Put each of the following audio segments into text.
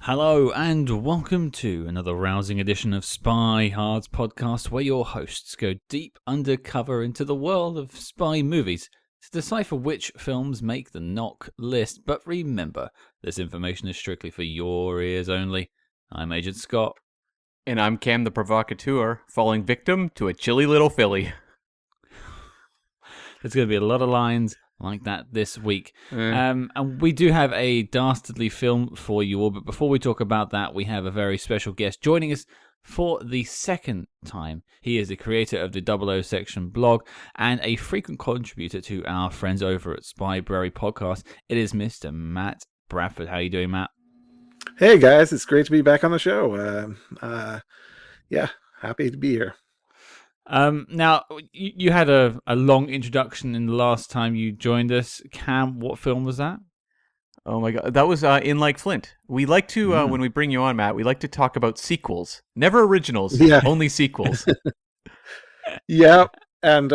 Hello and welcome to another rousing edition of Spy Hard's podcast, where your hosts go deep undercover into the world of spy movies to decipher which films make the knock list. But remember, this information is strictly for your ears only. I'm Agent Scott. And I'm Cam the Provocateur, falling victim to a chilly little filly. There's going to be a lot of lines like that this week. And we do have a dastardly film for you all, but before we talk about that, we have a very special guest joining us for the second time. He is the creator of the 00 Section blog and a frequent contributor to our friends over at Spybrary Podcast. It is Mr. Matt Bradford. How are you doing, Matt? Hey guys, it's great to be back on the show. Yeah, happy to be here. Now, you had a long introduction in the last time you joined us. Cam, what film was that? Oh my god, that was In Like Flint. We like to, when we bring you on, Matt, we like to talk about sequels. Never originals, only sequels. Yeah, and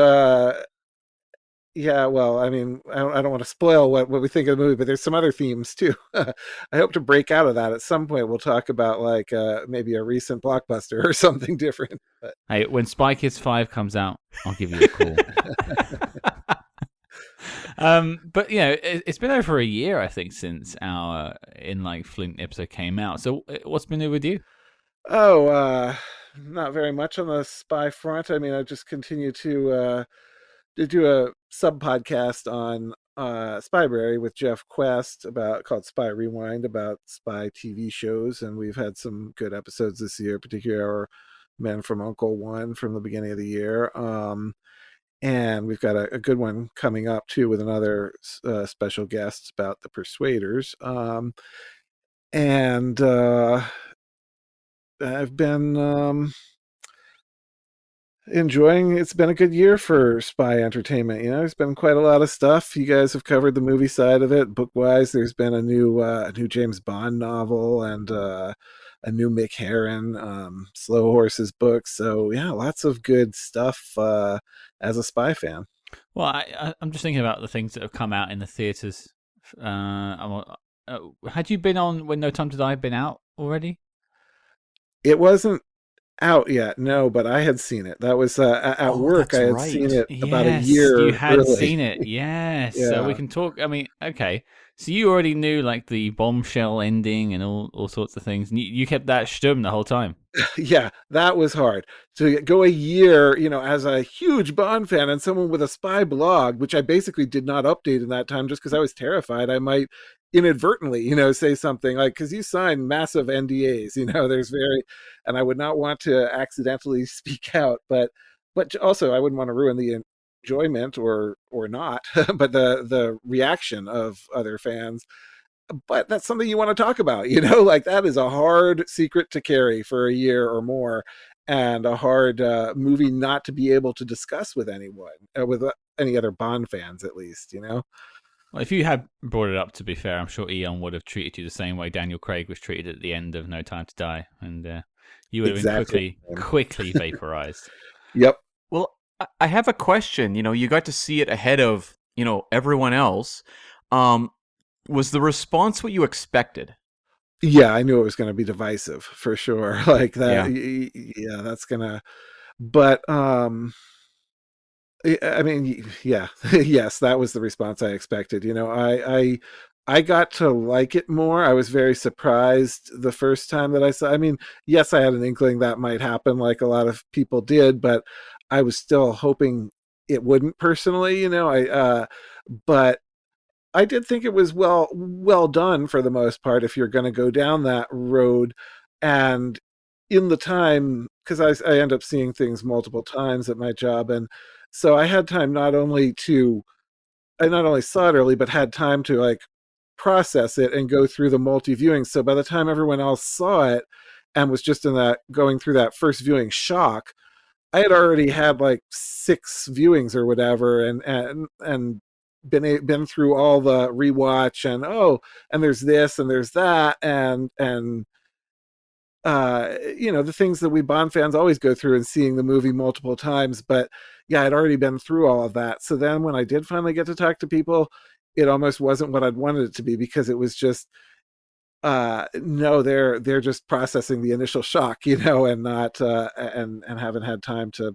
yeah, well, I mean, I don't want to spoil what we think of the movie, but there's some other themes too. I hope to break out of that at some point. We'll talk about like maybe a recent blockbuster or something different. But... Hey, when Spy Kids 5 comes out, I'll give you a call. But you know, it's been over a year, I think, since our In Like Flint episode came out. So what's been new with you? Oh, not very much on the spy front. I mean, I just continue to do a sub podcast on Spybrary with Jeff Quest called Spy Rewind, about spy TV shows, and we've had some good episodes this year, particularly our Men from Uncle One from the beginning of the year. And we've got a good one coming up too with another special guest about the Persuaders. And I've been enjoying. It's been a good year for spy entertainment. You know, there's been quite a lot of stuff. You guys have covered the movie side of it. Book wise, there's been a new James Bond novel and a new Mick Herron Slow Horses book. So yeah, lots of good stuff as a spy fan. Well, I'm just thinking about the things that have come out in the theaters. Had you been on When No Time to Die? Been out already? It wasn't out yet, no, but I had seen it. That was at work. I had seen it about a year. You had early. seen it, yes. Yeah. So we can talk. I mean, okay. So you already knew like the bombshell ending and all sorts of things. And you kept that stum the whole time. Yeah, that was hard to go a year, you know, as a huge Bond fan and someone with a spy blog, which I basically did not update in that time just because I was terrified I might inadvertently, you know, say something like, because you sign massive NDAs, you know, and I would not want to accidentally speak out, but also I wouldn't want to ruin the enjoyment or not, but the reaction of other fans. But that's something you want to talk about, you know, like that is a hard secret to carry for a year or more, and a hard movie not to be able to discuss with anyone, with any other Bond fans, at least, you know. Well, if you had brought it up, to be fair, I'm sure Eon would have treated you the same way Daniel Craig was treated at the end of No Time to Die, and you would have been quickly vaporized. Yep. Well, I have a question. You know, you got to see it ahead of, you know, everyone else. Was the response what you expected? Yeah, I knew it was going to be divisive for sure. Like that. Yeah, that's gonna. But I mean, yeah, yes, that was the response I expected. You know, I got to like it more. I was very surprised the first time that I saw. I mean, yes, I had an inkling that might happen, like a lot of people did, but I was still hoping it wouldn't personally. You know, but I did think it was well done for the most part, if you're going to go down that road. And in the time, because I end up seeing things multiple times at my job, and so I had time I not only saw it early, but had time to like process it and go through the multi-viewings. So by the time everyone else saw it and was just going through that first viewing shock, I had already had like 6 viewings or whatever, and been through all the rewatch and there's this and there's that and you know, the things that we Bond fans always go through and seeing the movie multiple times. But yeah, I'd already been through all of that. So then when I did finally get to talk to people, it almost wasn't what I'd wanted it to be, because it was just, No, they're just processing the initial shock, and not and haven't had time to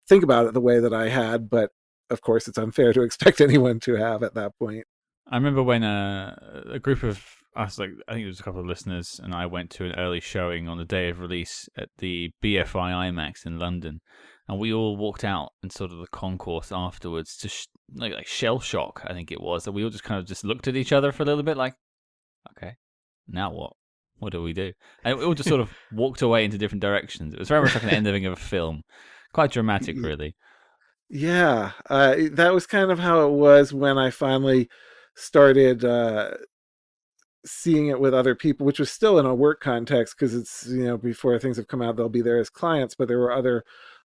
think about it the way that I had. But of course, it's unfair to expect anyone to have at that point. I remember when a group of us, like I think it was a couple of listeners, and I went to an early showing on the day of release at the BFI IMAX in London, and we all walked out in sort of the concourse afterwards to like shell shock, I think it was, and we all just kind of just looked at each other for a little bit, like, okay, now what? What do we do? And we all just sort of walked away into different directions. It was very much like an ending of a film, quite dramatic, really. Yeah, that was kind of how it was when I finally started seeing it with other people, which was still in a work context because it's before things have come out, they'll be there as clients, but there were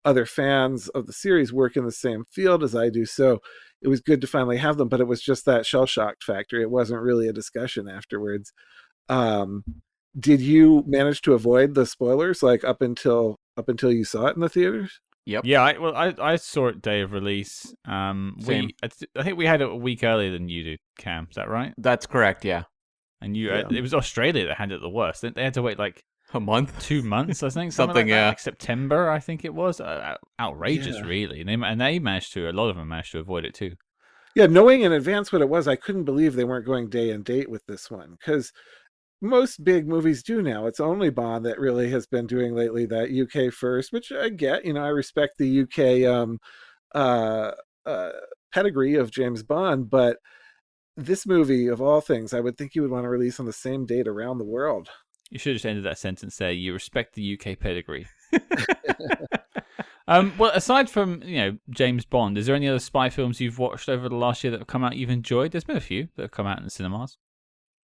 other fans of the series work in the same field as I do, so it was good to finally have them. But it was just that shell shocked factor. It wasn't really a discussion afterwards. Did you manage to avoid the spoilers, like up until you saw it in the theaters? Yep. Yeah, I saw it day of release. Same. I think we had it a week earlier than you did, Cam. Is that right? That's correct, yeah. And it was Australia that had it the worst. They had to wait like a month, 2 months, I think, something like that, yeah, like September, I think it was. Outrageous, Yeah. really. And they managed to. A lot of them managed to avoid it too. Yeah, knowing in advance what it was, I couldn't believe they weren't going day and date with this one, because most big movies do now. It's only Bond that really has been doing lately that UK first, which I get. I respect the UK pedigree of James Bond, but this movie, of all things, I would think you would want to release on the same date around the world. You should have just ended that sentence there. You respect the UK pedigree. Well, aside from James Bond, is there any other spy films you've watched over the last year that have come out you've enjoyed? There's been a few that have come out in the cinemas.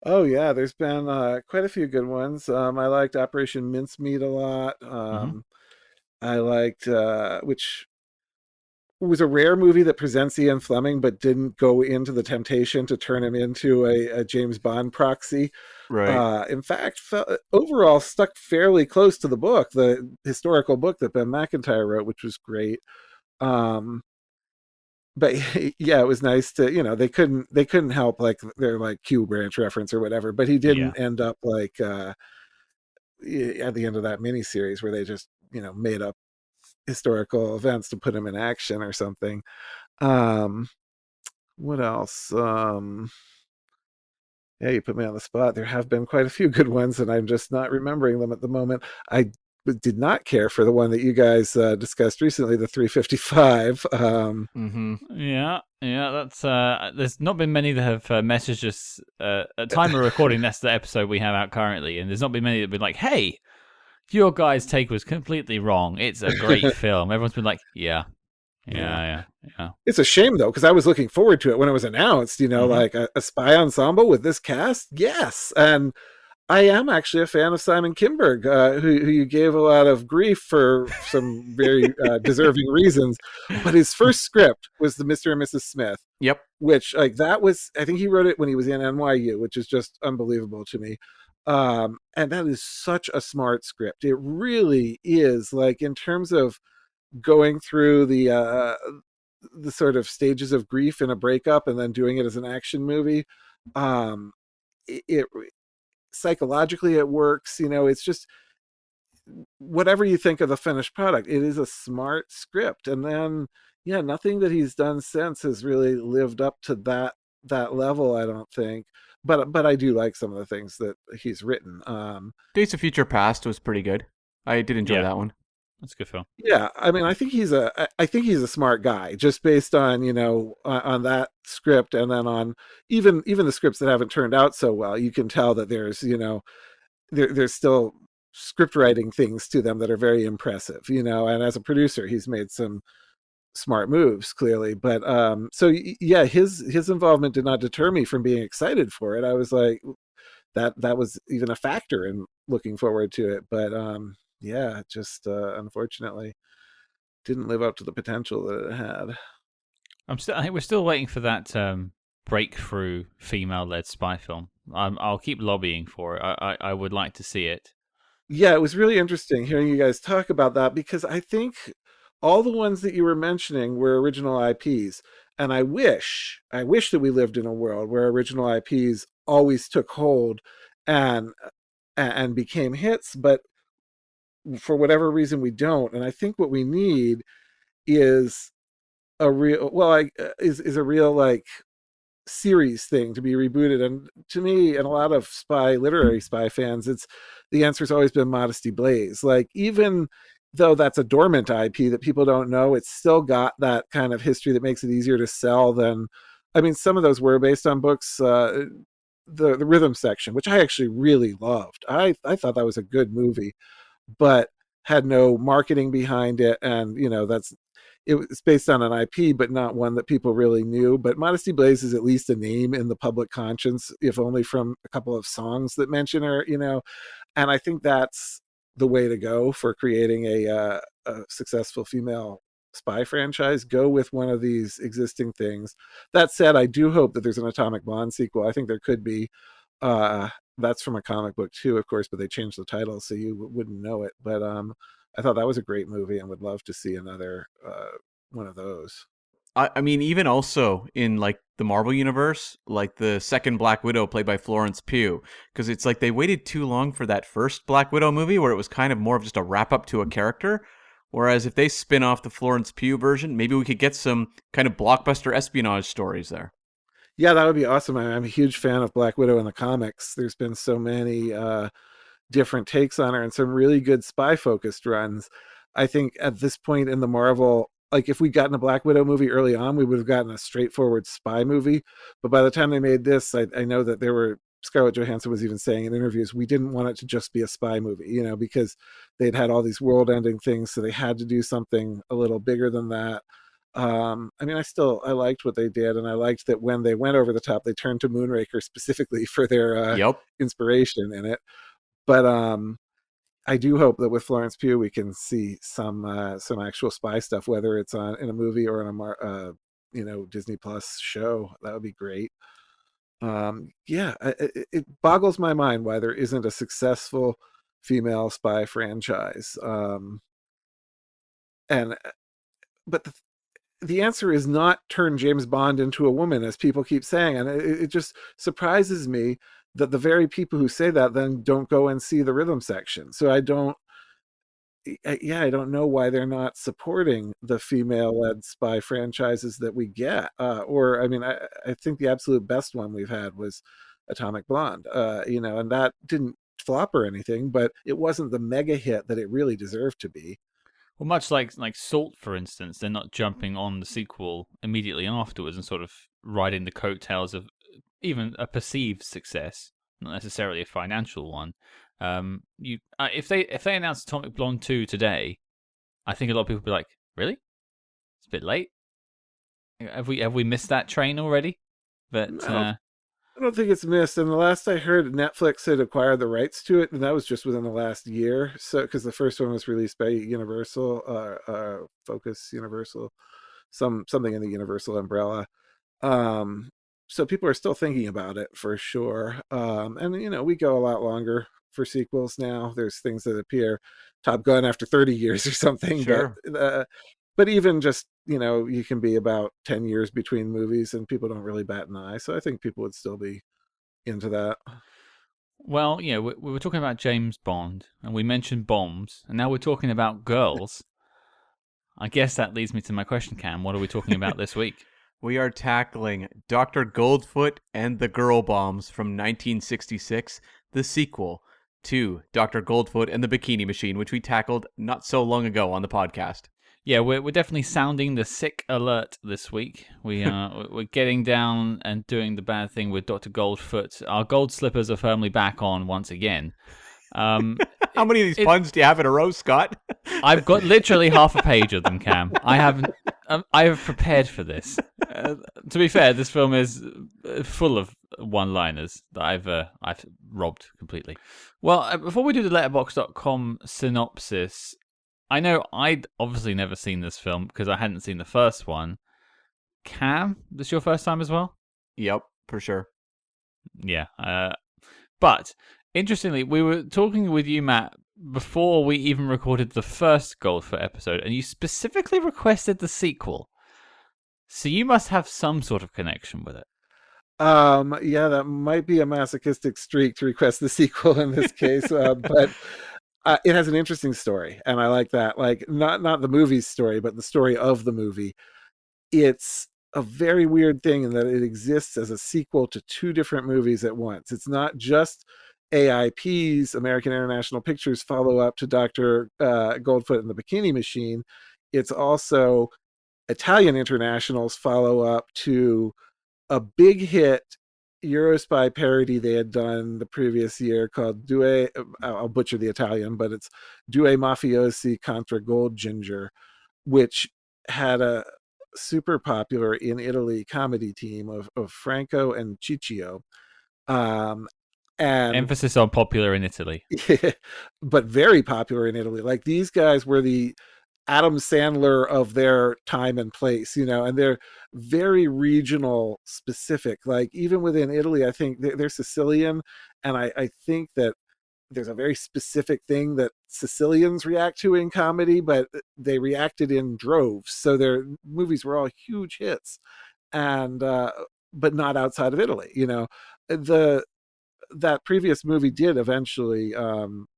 Oh yeah, there's been quite a few good ones. I liked Operation Mincemeat a lot. I liked which was a rare movie that presents Ian Fleming but didn't go into the temptation to turn him into a James Bond proxy. Right. In fact, overall stuck fairly close to the book, the historical book that Ben McIntyre wrote, which was great. But yeah, it was nice to they couldn't help like their like Q branch reference or whatever, but he didn't end up like at the end of that miniseries where they just made up historical events to put him in action or something. What else? Yeah, you put me on the spot. There have been quite a few good ones, and I'm just not remembering them at the moment. I did not care for the one that you guys discussed recently, the 355. Yeah, that's there's not been many that have messaged us at time of recording. That's the episode we have out currently, and there's not been many that have been like, "Hey, your guys' take was completely wrong. It's a great film." Everyone's been like, "Yeah." It's a shame though, because I was looking forward to it when it was announced. Like a spy ensemble with this cast, yes, and I am actually a fan of Simon Kinberg, who you gave a lot of grief for some very deserving reasons. But his first script was the Mr. and Mrs. Smith. Yep. Which that was, I think he wrote it when he was in NYU, which is just unbelievable to me. And that is such a smart script. It really is, like, in terms of going through the sort of stages of grief in a breakup and then doing it as an action movie. It psychologically it works. It's just whatever you think of the finished product, it is a smart script. And then nothing that he's done since has really lived up to that level, I don't think. But I do like some of the things that he's written. Days of Future Past was pretty good. I did enjoy that one. That's a good film. Yeah, I mean, I think he's a smart guy, just based on on that script, and then on even the scripts that haven't turned out so well. You can tell that there's there's still script writing things to them that are very impressive. And as a producer, he's made some smart moves, clearly. But so yeah, his involvement did not deter me from being excited for it. I was like, that was even a factor in looking forward to it. But yeah, just unfortunately didn't live up to the potential that it had. I think we're still waiting for that breakthrough female-led spy film. I'll keep lobbying for it. I would like to see it. Yeah, it was really interesting hearing you guys talk about that, because I think all the ones that you were mentioning were original IPs, and I wish that we lived in a world where original IPs always took hold and and became hits, but for whatever reason we don't. And I think what we need is a real is a real like series thing to be rebooted. And to me and a lot of literary spy fans, it's the answer's always been Modesty Blaise. Like, even though that's a dormant IP that people don't know, it's still got that kind of history that makes it easier to sell than, I mean, some of those were based on books. The rhythm section, which I actually really loved, I thought that was a good movie, but had no marketing behind it. And it was based on an IP, but not one that people really knew. But Modesty Blaise is at least a name in the public conscience, if only from a couple of songs that mention her, and I think that's the way to go for creating a successful female spy franchise. Go with one of these existing things. That said, I do hope that there's an Atomic Blonde sequel. I think there could be. That's from a comic book too, of course, but they changed the title so you wouldn't know it. But I thought that was a great movie and would love to see another one of those. I mean, even also in like the Marvel universe, like the second Black Widow played by Florence Pugh, because it's like they waited too long for that first Black Widow movie where it was kind of more of just a wrap up to a character. Whereas if they spin off the Florence Pugh version, maybe we could get some kind of blockbuster espionage stories there. Yeah, that would be awesome. I'm a huge fan of Black Widow in the comics. There's been so many different takes on her and some really good spy focused runs. I think at this point in the Marvel, like if we'd gotten a Black Widow movie early on, we would have gotten a straightforward spy movie. But by the time they made this, I know that Scarlett Johansson was even saying in interviews, we didn't want it to just be a spy movie, because they'd had all these world ending things. So they had to do something a little bigger than that. I mean, I liked what they did. And I liked that when they went over the top, they turned to Moonraker specifically for their inspiration in it. But I do hope that with Florence Pugh we can see some actual spy stuff, whether it's in a movie or in a Disney Plus show. That would be great. It boggles my mind why there isn't a successful female spy franchise. But the answer is not turn James Bond into a woman, as people keep saying, and it just surprises me that the very people who say that then don't go and see the rhythm section. So I don't know why they're not supporting the female-led spy franchises that we get. I think the absolute best one we've had was Atomic Blonde, and that didn't flop or anything, but it wasn't the mega hit that it really deserved to be. Well, much like Salt, for instance, they're not jumping on the sequel immediately afterwards and sort of riding the coattails of even a perceived success, not necessarily a financial one. If they announced Atomic Blonde 2 today, I think a lot of people would be like, "Really? It's a bit late. Have we missed that train already?" But no, I don't think it's missed. And the last I heard, Netflix had acquired the rights to it, and that was just within the last year. So, because the first one was released by Universal, Focus Universal, something in the Universal umbrella. So people are still thinking about it for sure. And we go a lot longer for sequels now. There's things that appear, Top Gun after 30 years or something. Sure. But even just, you can be about 10 years between movies and people don't really bat an eye. So I think people would still be into that. Well, we were talking about James Bond and we mentioned bombs, and now we're talking about girls. I guess that leads me to my question, Cam. What are we talking about this week? We are tackling Dr. Goldfoot and the Girl Bombs from 1966, the sequel to Dr. Goldfoot and the Bikini Machine, which we tackled not so long ago on the podcast. Yeah, we're definitely sounding the sick alert this week. We're getting down and doing the bad thing with Dr. Goldfoot. Our gold slippers are firmly back on once again. How many of these puns do you have in a row, Scott? I've got literally half a page of them, Cam. I have prepared for this. To be fair, this film is full of one-liners that I've robbed completely. Well, before we do the Letterboxd.com synopsis, I know I'd obviously never seen this film because I hadn't seen the first one. Cam, this your first time as well? Yep, for sure. Yeah. But interestingly, we were talking with you, Matt, before we even recorded the first Goldfoot episode, and you specifically requested the sequel. So you must have some sort of connection with it. Yeah, that might be a masochistic streak to request the sequel in this case, but it has an interesting story, and I like that. Like, not the movie's story, but the story of the movie. It's a very weird thing in that it exists as a sequel to two different movies at once. It's not just AIP's American International Pictures follow up to Dr. Goldfoot and the Bikini Machine. It's also Italian International's follow up to a big hit Eurospy parody they had done the previous year called Due, I'll butcher the Italian, but it's Due Mafiosi contra Gold Ginger, which had a super popular in Italy comedy team of Franco and Ciccio. Um, and Emphasis on popular in Italy. but very popular in Italy. Like, these guys were the Adam Sandler of their time and place, and they're very regional specific. Like, even within Italy, I think they're Sicilian, and I think that there's a very specific thing that Sicilians react to in comedy, but they reacted in droves. So their movies were all huge hits, and but not outside of Italy. The that previous movie did eventually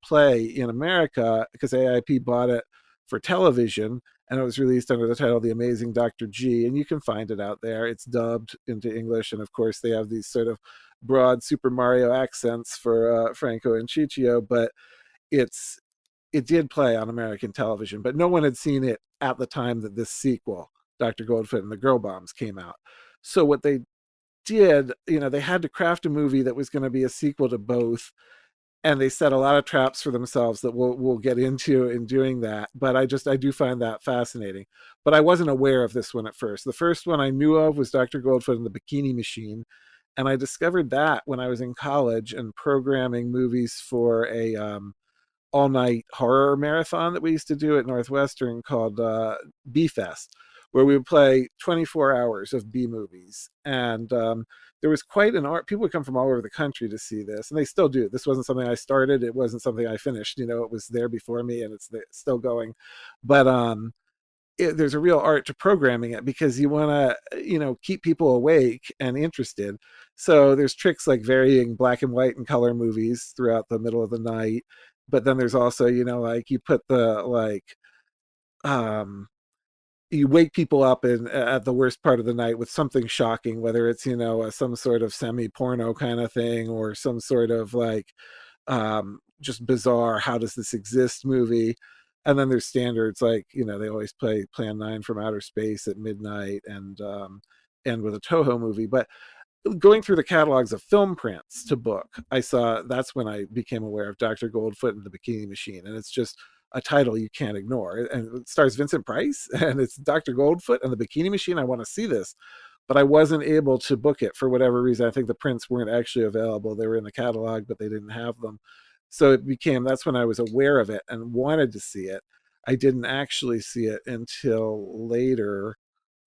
play in America because AIP bought it for television, and it was released under the title The Amazing Dr. G, and you can find it out there. It's dubbed into English, and of course they have these sort of broad Super Mario accents for Franco and Ciccio, but it's it did play on American television, but no one had seen it at the time that this sequel, Dr. Goldfoot and the Girl Bombs, came out. So what they did, they had to craft a movie that was going to be a sequel to both, and they set a lot of traps for themselves that we'll get into in doing that. But I do find that fascinating. But I wasn't aware of this one at first. The first one I knew of was Dr. Goldfoot and the Bikini Machine, and I discovered that when I was in college and programming movies for a all night horror marathon that we used to do at Northwestern called B Fest, where we would play 24 hours of B movies. And there was quite an art. People would come from all over the country to see this, and they still do. This wasn't something I started. It wasn't something I finished. It was there before me, and it's still going. But there's a real art to programming it because you want to keep people awake and interested. So there's tricks like varying black and white and color movies throughout the middle of the night, but then there's also like you put the um you wake people up at the worst part of the night with something shocking, whether it's some sort of semi porno kind of thing or some sort of like just bizarre how does this exist movie. And then there's standards like they always play Plan 9 from Outer Space at midnight and end with a Toho movie. But going through the catalogs of film prints to book, that's when I became aware of Dr. Goldfoot and the Bikini Machine, and it's just a title you can't ignore. And it stars Vincent Price, and it's Dr. Goldfoot and the Bikini Machine. I want to see this, but I wasn't able to book it for whatever reason. I think the prints weren't actually available. They were in the catalog, but they didn't have them. So that's when I was aware of it and wanted to see it. I didn't actually see it until later,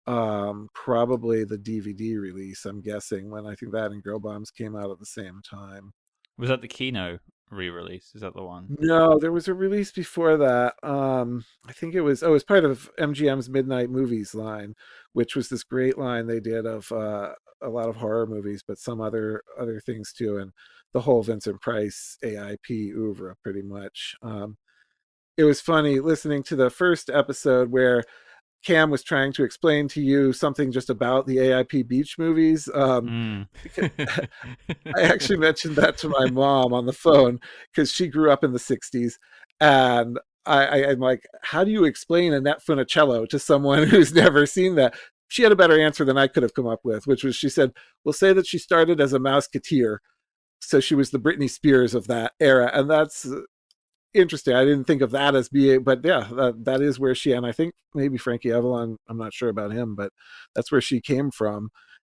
probably the DVD release, I'm guessing, when I think that and Girl Bombs came out at the same time. Was that the Kino re-release? Is that the one? No, there was a release before that. I think it was part of MGM's Midnight Movies line, which was this great line they did of a lot of horror movies, but some other things too, and the whole Vincent Price AIP oeuvre pretty much. It was funny listening to the first episode where Cam was trying to explain to you something just about the AIP beach movies. I actually mentioned that to my mom on the phone because she grew up in the 60s. And I'm like, how do you explain Annette Funicello to someone who's never seen that? She had a better answer than I could have come up with, which was, she said, we'll say that she started as a Mouseketeer. So she was the Britney Spears of that era. And that's interesting. I didn't think of that as being, but yeah, that is where she, and I think maybe Frankie Avalon, I'm not sure about him, but that's where she came from.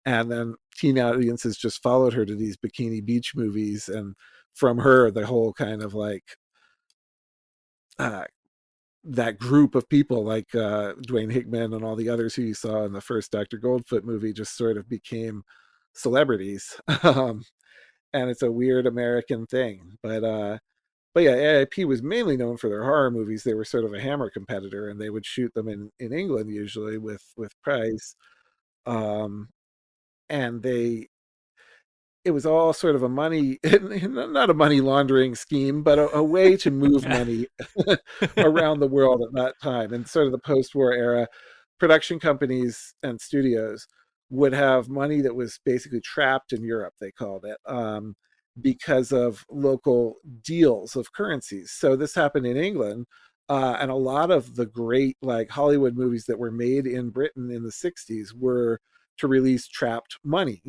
And then teen audiences just followed her to these bikini beach movies, and from her, the whole kind of like uh, that group of people like Dwayne Hickman and all the others who you saw in the first Dr. Goldfoot movie just sort of became celebrities. And it's a weird American thing, but yeah, AIP was mainly known for their horror movies. They were sort of a Hammer competitor, and they would shoot them in England usually with Price. And it was all sort of a money, not a money laundering scheme, but a way to move money around the world at that time. And sort of the post-war era, production companies and studios would have money that was basically trapped in Europe, they called it, because of local deals of currencies. So this happened in England, and a lot of the great like Hollywood movies that were made in Britain in the 60s were to release trapped money,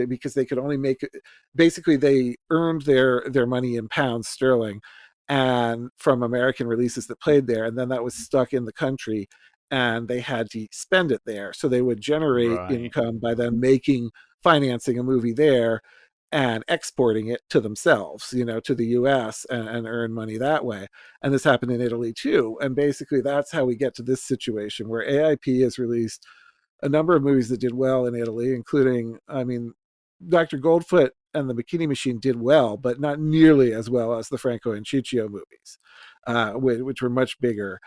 because they could only make it. Basically, they earned their money in pounds sterling, and from American releases that played there, and then that was stuck in the country, and they had to spend it there. So they would generate income by then financing a movie there and exporting it to themselves, to the US and earn money that way. And this happened in Italy too. And basically that's how we get to this situation where AIP has released a number of movies that did well in Italy, including, Dr. Goldfoot and the Bikini Machine did well, but not nearly as well as the Franco and Ciccio movies, which were much bigger.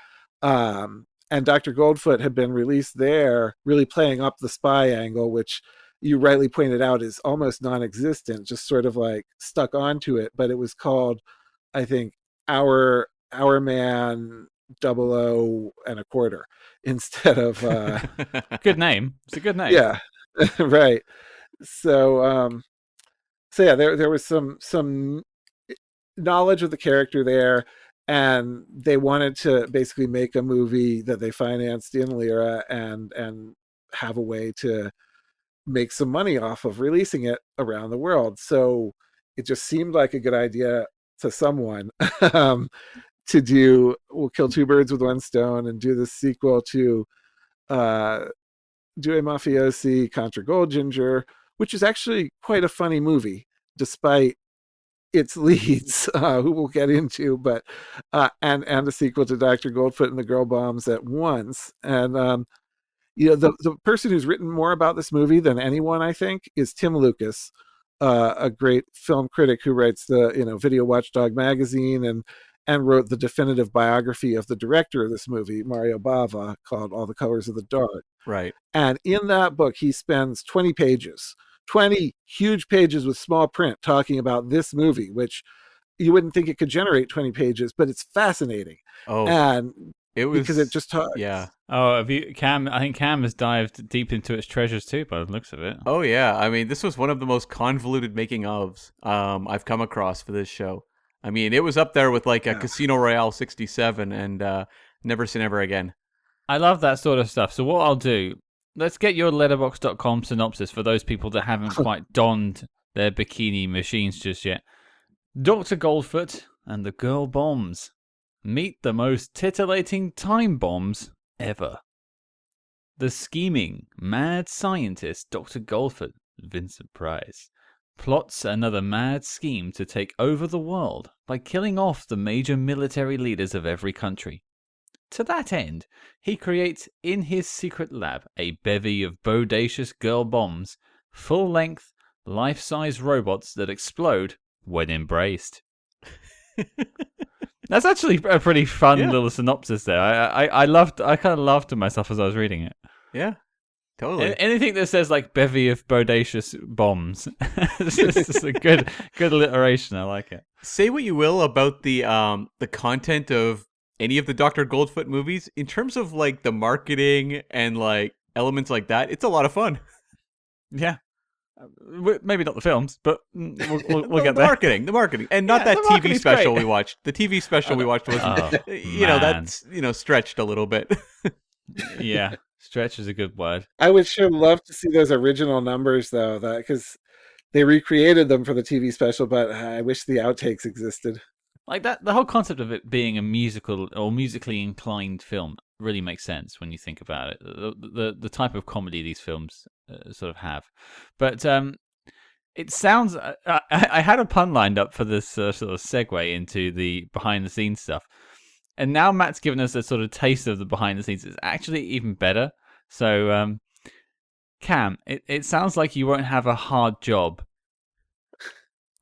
And Dr. Goldfoot had been released there, really playing up the spy angle, which you rightly pointed out is almost non-existent, just sort of like stuck onto it. But it was called, I think, Our Man 00 and a quarter instead of good name. It's a good name. Yeah. Right. So yeah, there was some knowledge of the character there, and they wanted to basically make a movie that they financed in lira and have a way to make some money off of releasing it around the world. So it just seemed like a good idea to someone to do, we'll kill two birds with one stone and do the sequel to Due Mafiosi Contra Gold Ginger, which is actually quite a funny movie, despite its leads, who we'll get into, but and a sequel to Dr. Goldfoot and the Girl Bombs at once. And the person who's written more about this movie than anyone, I think, is Tim Lucas, a great film critic who writes the Video Watchdog magazine and wrote the definitive biography of the director of this movie, Mario Bava, called All the Colors of the Dark. Right. And in that book, he spends 20 huge pages with small print talking about this movie, which you wouldn't think it could generate 20 pages, but it's fascinating. Oh, and it was, because it just talks. Yeah. Oh, Cam? I think Cam has dived deep into its treasures too, by the looks of it. Oh yeah, I mean, this was one of the most convoluted making ofs I've come across for this show. I mean, it was up there with like a Casino Royale 67 and Never Say Never Again. I love that sort of stuff. So what I'll do, let's get your letterboxd.com synopsis for those people that haven't quite donned their bikini machines just yet. Dr. Goldfoot and the Girl Bombs. Meet the most titillating time bombs ever. The scheming, mad scientist Dr. Goldfoot, Vincent Price, plots another mad scheme to take over the world by killing off the major military leaders of every country. To that end, he creates in his secret lab a bevy of bodacious girl bombs, full-length, life-size robots that explode when embraced. That's actually a pretty fun little synopsis there. I kind of laughed to myself as I was reading it. Yeah, totally. Anything that says like bevy of bodacious bombs, it's just a good alliteration. I like it. Say what you will about the content of any of the Dr. Goldfoot movies, in terms of like the marketing and like elements like that, it's a lot of fun. Yeah. Maybe not the films, but we'll get there. The marketing, and not that TV special we watched. The TV special we watched was, that's stretched a little bit. Yeah, stretch is a good word. I would sure love to see those original numbers though, because they recreated them for the TV special, but I wish the outtakes existed. Like that, the whole concept of it being a musical or musically inclined film really makes sense when you think about it. The type of comedy these films sort of have, but it sounds. I had a pun lined up for this sort of segue into the behind the scenes stuff, and now Matt's given us a sort of taste of the behind the scenes. It's actually even better. So, Cam, it sounds like you won't have a hard job.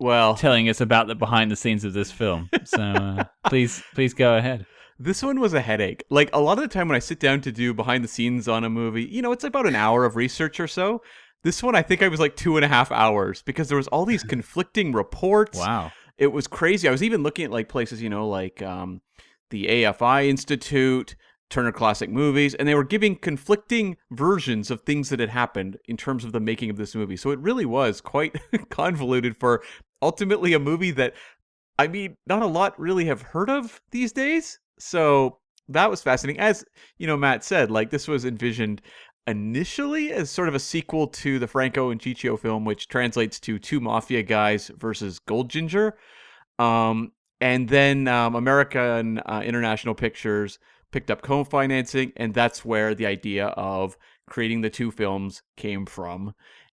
Well, telling us about the behind the scenes of this film. So please go ahead. This one was a headache. Like a lot of the time when I sit down to do behind the scenes on a movie, it's about an hour of research or so. This one, I think I was like 2.5 hours because there was all these conflicting reports. Wow. It was crazy. I was even looking at like places, like the AFI Institute, Turner Classic Movies, and they were giving conflicting versions of things that had happened in terms of the making of this movie. So it really was quite convoluted for ultimately a movie that, I mean, not a lot really have heard of these days. So that was fascinating. As, Matt said, like this was envisioned initially as sort of a sequel to the Franco and Ciccio film, which translates to Two Mafia Guys versus Gold Ginger. And then American International Pictures picked up co-financing, and that's where the idea of creating the two films came from.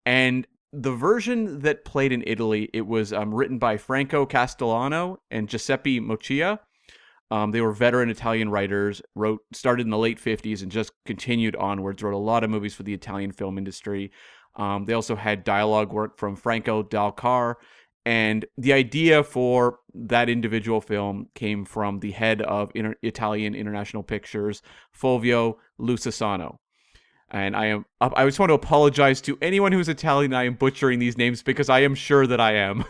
And the version that played in Italy, it was written by Franco Castellano and Giuseppe Moccia. They were veteran Italian writers, started in the late 50s and just continued onwards, wrote a lot of movies for the Italian film industry. They also had dialogue work from Franco Dal Car, and the idea for that individual film came from the head of Italian International Pictures, Fulvio Lucisano. And I just want to apologize to anyone who's Italian. I am butchering these names because I am sure that I am.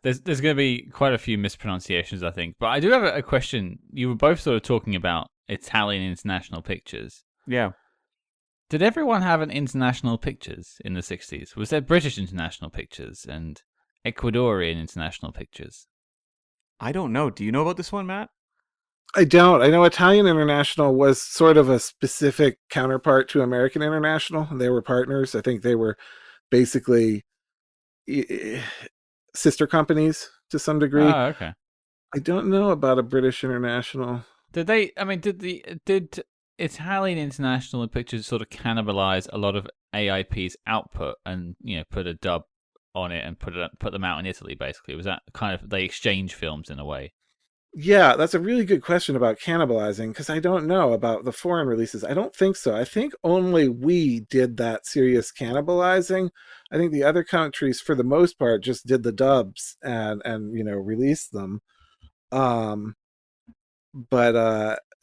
There's going to be quite a few mispronunciations, I think. But I do have a question. You were both sort of talking about Italian International Pictures. Yeah. Did everyone have an International Pictures in the 60s? Was there British International Pictures and Ecuadorian International Pictures? I don't know. Do you know about this one, Matt? I don't. I know Italian International was sort of a specific counterpart to American International. They were partners. I think they were basically sister companies to some degree. Oh, okay. I don't know about a British International. Did Italian International Pictures sort of cannibalize a lot of AIP's output and put a dub on it and put them out in Italy? Basically, was that kind of they exchange films in a way? Yeah, that's a really good question about cannibalizing, because I don't know about the foreign releases. I don't think so. I think only we did that serious cannibalizing. I think the other countries, for the most part, just did the dubs and released them. But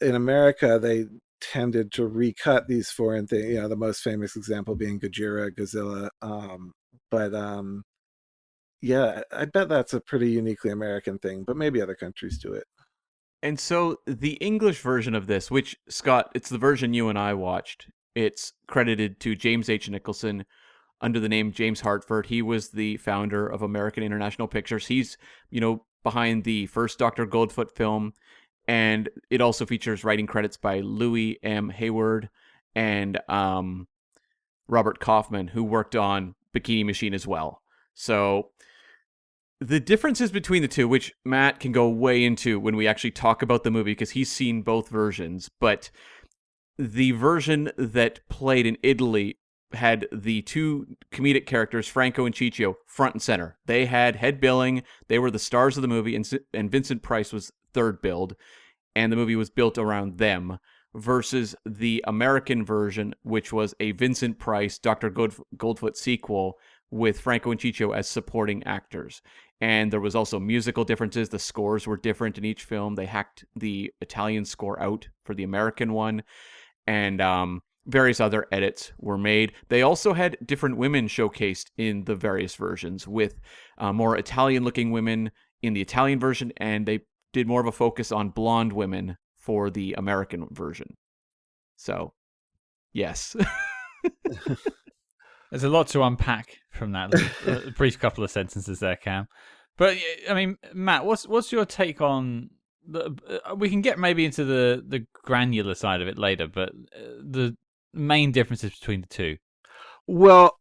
in America, they tended to recut these foreign things. The most famous example being Gojira, Godzilla. Yeah, I bet that's a pretty uniquely American thing, but maybe other countries do it. And so the English version of this, which, Scott, it's the version you and I watched. It's credited to James H. Nicholson under the name James Hartford. He was the founder of American International Pictures. He's, behind the first Dr. Goldfoot film, and it also features writing credits by Louis M. Hayward and Robert Kaufman, who worked on Bikini Machine as well. So the differences between the two, which Matt can go way into when we actually talk about the movie, because he's seen both versions, but the version that played in Italy had the two comedic characters, Franco and Ciccio, front and center. They had head billing. They were the stars of the movie, and Vincent Price was third billed, and the movie was built around them, versus the American version, which was a Vincent Price, Dr. Goldfoot sequel with Franco and Ciccio as supporting actors. And there was also musical differences. The scores were different in each film. They hacked the Italian score out for the American one, and various other edits were made. They also had different women showcased in the various versions, with more Italian-looking women in the Italian version, and they did more of a focus on blonde women for the American version. So, yes. There's a lot to unpack from that brief couple of sentences there, Cam. But I mean, Matt, what's your take on we can get maybe into the granular side of it later, but the main differences between the two? Well,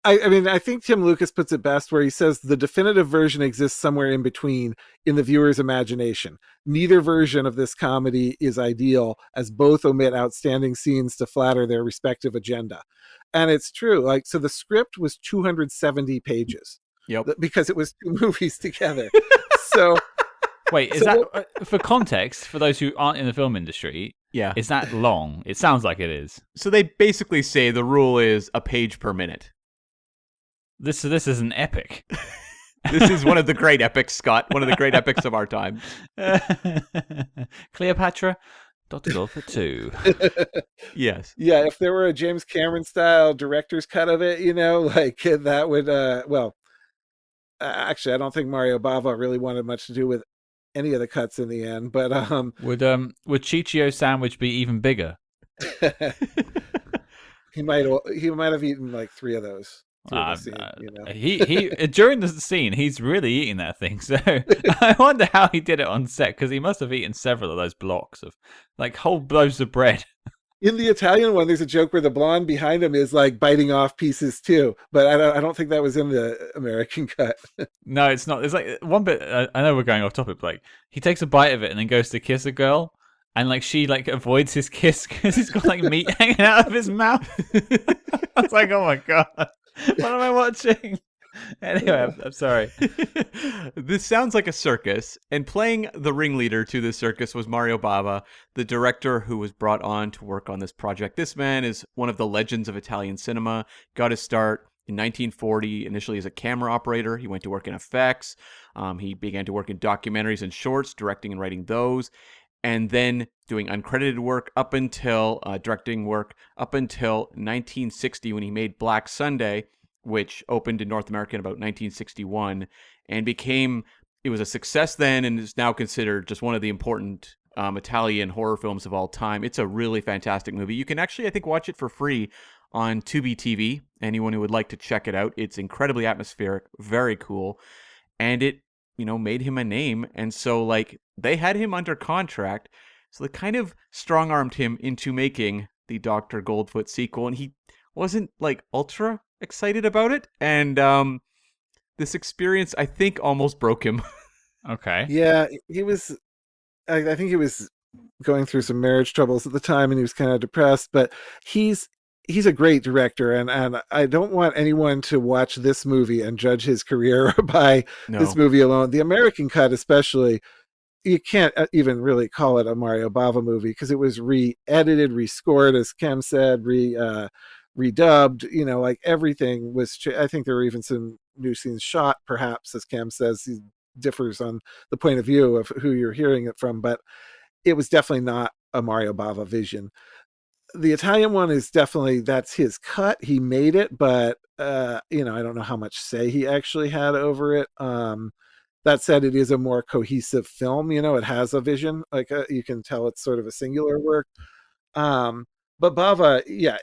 I mean, I think Tim Lucas puts it best where he says the definitive version exists somewhere in between in the viewer's imagination. Neither version of this comedy is ideal, as both omit outstanding scenes to flatter their respective agenda. And it's true. Like, so the script was 270 pages. Yep. Because it was two movies together. So wait, is that for context for those who aren't in the film industry? Yeah. Is that long? It sounds like it is. So they basically say the rule is a page per minute. This is an epic. This is one of the great epics, Scott. One of the great epics of our time. Cleopatra, Dr. Goldfoot 2. Yes. Yeah, if there were a James Cameron style director's cut of it, like that would actually I don't think Mario Bava really wanted much to do with any of the cuts in the end, but Would Ciccio sandwich be even bigger? he might have eaten like 3 of those through the scene, He during the scene he's really eating that thing. So I wonder how he did it on set, because he must have eaten several of those blocks of like whole loaves of bread. In the Italian one, there's a joke where the blonde behind him is like biting off pieces too, but I don't think that was in the American cut. No, it's not. There's like one bit. I know we're going off topic, but like he takes a bite of it and then goes to kiss a girl, and like she like avoids his kiss because he's got like meat hanging out of his mouth. I was like, oh my god, what am I watching? Anyway, I'm sorry. This sounds like a circus, and playing the ringleader to this circus was Mario Bava, the director who was brought on to work on this project. This man is one of the legends of Italian cinema. Got his start in 1940, initially as a camera operator. He went to work in effects. He began to work in documentaries and shorts, directing and writing those, and then doing uncredited work up until directing work up until 1960 when he made Black Sunday, which opened in North America in about 1961 and it was a success then and is now considered just one of the important Italian horror films of all time. It's a really fantastic movie. You can actually, I think, watch it for free on Tubi TV. Anyone who would like to check it out. It's incredibly atmospheric, very cool, and it, made him a name. And so, like, they had him under contract, so they kind of strong-armed him into making the Dr. Goldfoot sequel, and he wasn't, like, ultra excited about it, and this experience I think almost broke him. Okay. Yeah, he was I think he was going through some marriage troubles at the time and he was kind of depressed, but he's a great director, and I don't want anyone to watch this movie and judge his career by this movie alone. The American cut especially, you can't even really call it a Mario Bava movie because it was re-edited, rescored, as Kem said, redubbed, like everything was I think there were even some new scenes shot, perhaps, as Cam says. He differs on the point of view of who you're hearing it from, but it was definitely not a Mario Bava vision. The Italian one is definitely, that's his cut, he made it, but I don't know how much say he actually had over it. That said, it is a more cohesive film, it has a vision, like you can tell it's sort of a singular work. But Bava, yeah,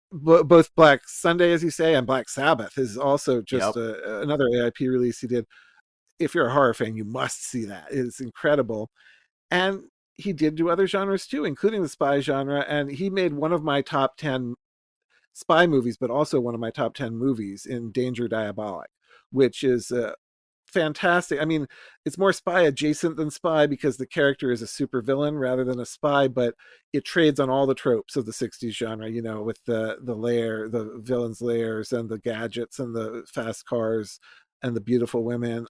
both Black Sunday, as you say, and Black Sabbath is also just another AIP release he did. If you're a horror fan, you must see that. It's incredible. And he did do other genres too, including the spy genre. And he made one of my top 10 spy movies, but also one of my top 10 movies in Danger Diabolic, which is fantastic. I mean, it's more spy adjacent than spy because the character is a supervillain rather than a spy, but it trades on all the tropes of the 60s genre, with the villain's layers and the gadgets and the fast cars and the beautiful women.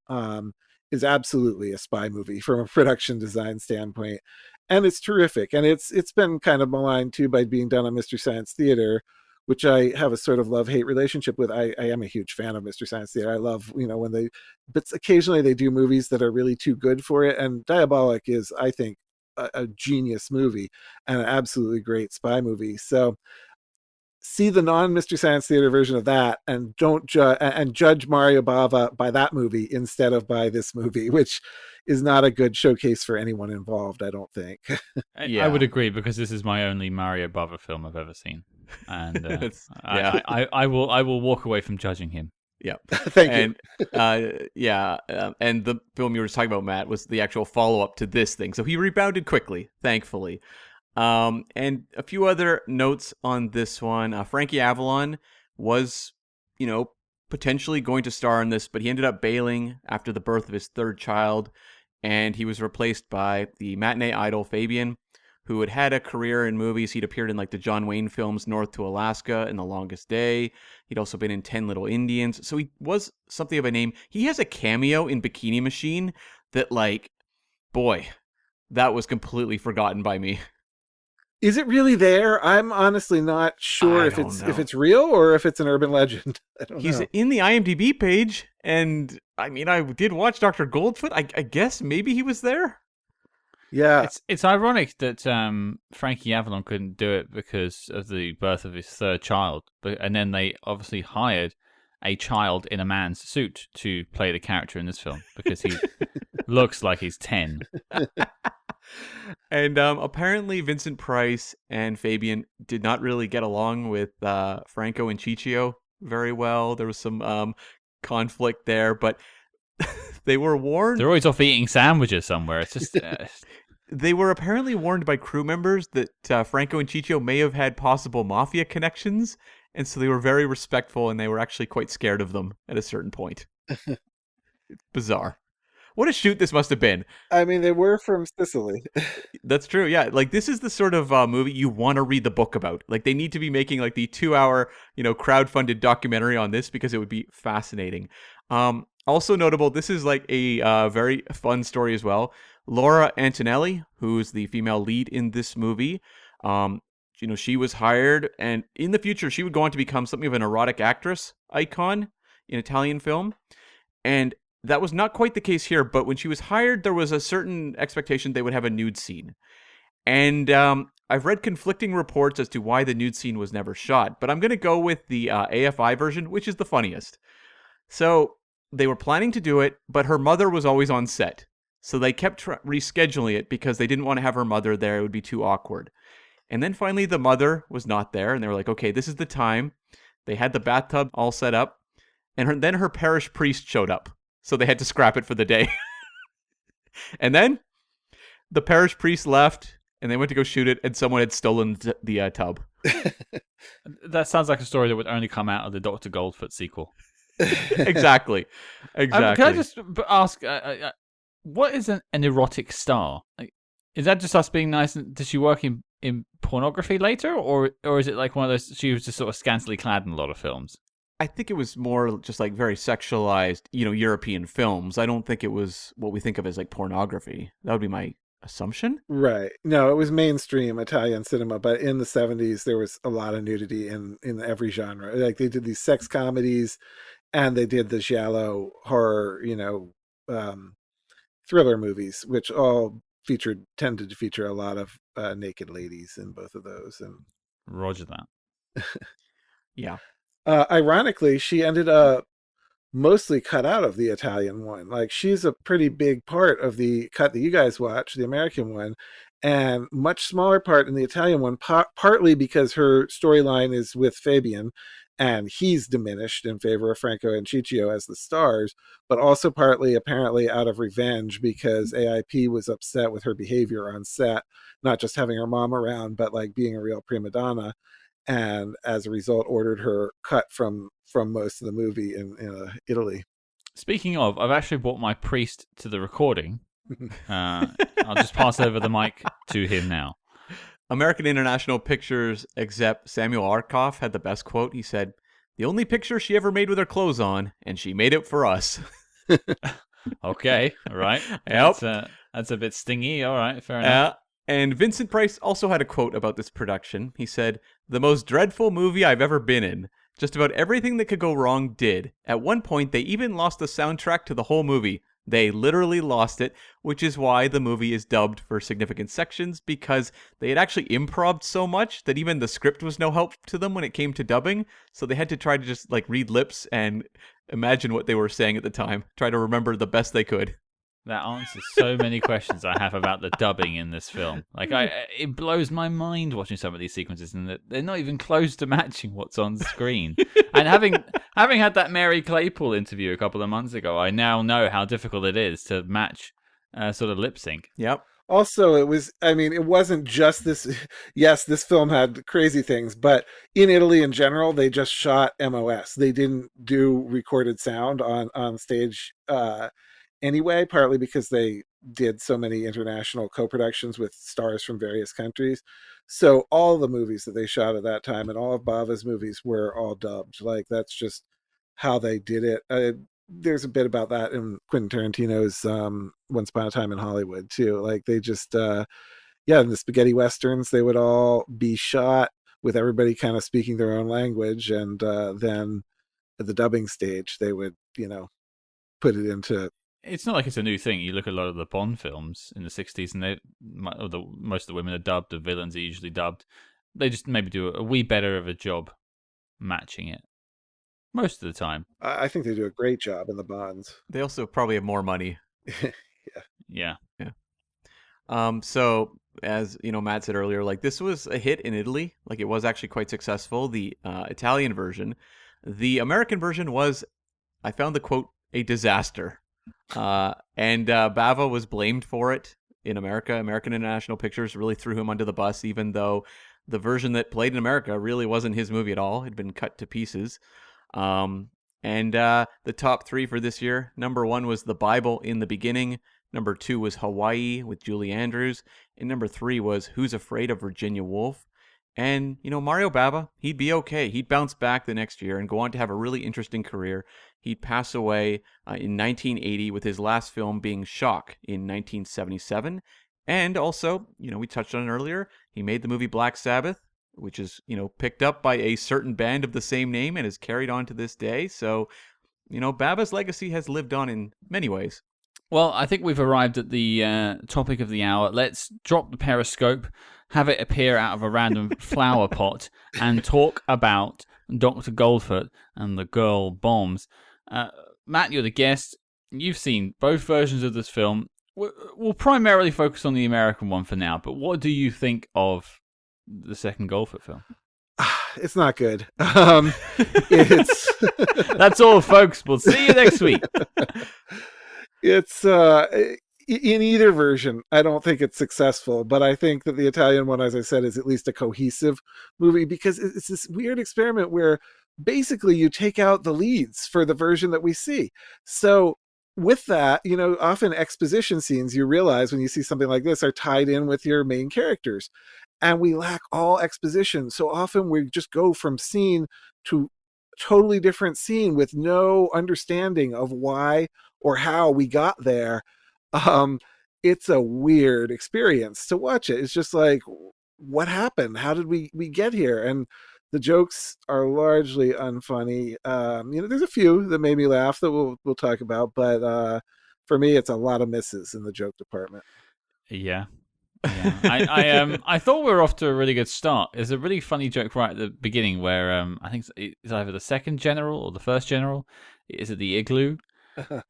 Is absolutely a spy movie from a production design standpoint, and it's terrific. And it's been kind of maligned too by being done on Mystery Science Theater, which I have a sort of love-hate relationship with. I am a huge fan of Mystery Science Theater. I love, but occasionally they do movies that are really too good for it. And Diabolic is, I think, a genius movie and an absolutely great spy movie. So see the non-Mystery Science Theater version of that, and don't judge Mario Bava by that movie instead of by this movie, which is not a good showcase for anyone involved, I don't think. Yeah. I would agree, because this is my only Mario Bava film I've ever seen, and I will walk away from judging him. Yeah, thank you. And the film you were just talking about, Matt, was the actual follow-up to this thing, so he rebounded quickly, thankfully. And a few other notes on this one. Frankie Avalon was, potentially going to star in this, but he ended up bailing after the birth of his third child, and he was replaced by the matinee idol Fabian, who had had a career in movies. He'd appeared in like the John Wayne films North to Alaska and The Longest Day. He'd also been in 10 Little Indians, so he was something of a name. He has a cameo in Bikini Machine that, like, boy, that was completely forgotten by me. Is it really there? I'm honestly not sure if it's real or if it's an urban legend. I don't know. He's in the IMDb page, and I mean, I did watch Dr. Goldfoot. I guess maybe he was there. Yeah. It's ironic that Frankie Avalon couldn't do it because of the birth of his third child, and then they obviously hired a child in a man's suit to play the character in this film because he looks like he's 10. And apparently Vincent Price and Fabian did not really get along with Franco and Ciccio very well. There was some conflict there, but they were warned. They're always off eating sandwiches somewhere. It's just They were apparently warned by crew members that Franco and Ciccio may have had possible mafia connections, and so they were very respectful, and they were actually quite scared of them at a certain point. It's bizarre. What a shoot this must have been. I mean, they were from Sicily. That's true. Yeah, like this is the sort of movie you want to read the book about. Like they need to be making like the 2-hour, crowd-funded documentary on this because it would be fascinating. Also notable, this is like a very fun story as well. Laura Antonelli, who's the female lead in this movie, she was hired, and in the future she would go on to become something of an erotic actress icon in Italian film, and that was not quite the case here, but when she was hired, there was a certain expectation they would have a nude scene. And I've read conflicting reports as to why the nude scene was never shot, but I'm going to go with the AFI version, which is the funniest. So they were planning to do it, but her mother was always on set. So they kept rescheduling it because they didn't want to have her mother there. It would be too awkward. And then finally the mother was not there, and they were like, okay, this is the time. They had the bathtub all set up, and then her parish priest showed up. So they had to scrap it for the day. And then the parish priest left, and they went to go shoot it, and someone had stolen the tub. That sounds like a story that would only come out of the Dr. Goldfoot sequel. Exactly. Can I just ask, what is an erotic star? Like, is that just us being nice? And does she work in pornography later, or is it like one of those? She was just sort of scantily clad in a lot of films. I think it was more just like very sexualized, European films. I don't think it was what we think of as like pornography. That would be my assumption. Right. No, it was mainstream Italian cinema, but in the 70s there was a lot of nudity in every genre. Like they did these sex comedies, and they did the giallo horror, thriller movies, which all tended to feature a lot of naked ladies in both of those. And Roger that. Yeah. Ironically, she ended up mostly cut out of the Italian one. Like she's a pretty big part of the cut that you guys watch, the American one, and much smaller part in the Italian one, partly because her storyline is with Fabian, and he's diminished in favor of Franco and Ciccio as the stars, but also partly apparently out of revenge because AIP was upset with her behavior on set, not just having her mom around, but like being a real prima donna. And as a result, ordered her cut from most of the movie in Italy. Speaking of, I've actually brought my priest to the recording. I'll just pass over the mic to him now. American International Pictures exec Samuel Arkoff had the best quote. He said, "The only picture she ever made with her clothes on, and she made it for us." Okay, all right. Yep. That's a bit stingy. All right, fair enough. And Vincent Price also had a quote about this production. He said, "The most dreadful movie I've ever been in. Just about everything that could go wrong did. At one point, they even lost the soundtrack to the whole movie. They literally lost it, which is why the movie is dubbed for significant sections, because they had actually improv'd so much that even the script was no help to them when it came to dubbing. So they had to try to just like read lips and imagine what they were saying at the time, try to remember the best they could." That answers so many questions I have about the dubbing in this film. Like, it blows my mind watching some of these sequences, and that they're not even close to matching what's on screen. And having had that Mary Claypool interview a couple of months ago, I now know how difficult it is to match sort of lip sync. Yep. Also, it wasn't just this. Yes, this film had crazy things, but in Italy in general, they just shot MOS. They didn't do recorded sound on stage anyway, partly because they did so many international co-productions with stars from various countries. So all the movies that they shot at that time and all of Bava's movies were all dubbed. Like that's just how they did it. There's a bit about that in Quentin Tarantino's Once Upon a Time in Hollywood too. Like they just in the spaghetti westerns, they would all be shot with everybody kind of speaking their own language, and then at the dubbing stage they would put it into it's not like it's a new thing. You look at a lot of the Bond films in the 60s, and most of the women are dubbed, the villains are usually dubbed. They just maybe do a wee better of a job matching it most of the time. I think they do a great job in the Bonds. They also probably have more money. Yeah. So as Matt said earlier, like this was a hit in Italy. Like it was actually quite successful. The Italian version, the American version was, I found the quote, a disaster. And Bava was blamed for it in America. American International Pictures really threw him under the bus, even though the version that played in America really wasn't his movie at all. It had been cut to pieces. And the top 3 for this year, number 1 was The Bible in the Beginning. Number 2 was Hawaii with Julie Andrews. And number 3 was Who's Afraid of Virginia Woolf? And, Mario Bava, he'd be okay. He'd bounce back the next year and go on to have a really interesting career. He'd pass away in 1980 with his last film being Shock in 1977. And also, we touched on it earlier, he made the movie Black Sabbath, which is, picked up by a certain band of the same name and is carried on to this day. So, Bava's legacy has lived on in many ways. Well, I think we've arrived at the topic of the hour. Let's drop the periscope, have it appear out of a random flower pot, and talk about Dr. Goldfoot and the girl bombs. Matt, you're the guest. You've seen both versions of this film. We'll primarily focus on the American one for now, but what do you think of the second Goldfoot film? It's not good. It's That's all, folks. We'll see you next week. It's in either version, I don't think it's successful, but I think that the Italian one, as I said, is at least a cohesive movie, because it's this weird experiment where basically you take out the leads for the version that we see. So with that, often exposition scenes, you realize when you see something like this, are tied in with your main characters. And we lack all exposition. So often we just go from scene to totally different scene with no understanding of why or how we got there. It's a weird experience to watch it. It's just like, what happened? How did we get here? And the jokes are largely unfunny. There's a few that made me laugh that we'll talk about, but for me, it's a lot of misses in the joke department. Yeah. I thought we were off to a really good start. There's a really funny joke right at the beginning where I think it's either the second general or the first general is at the igloo,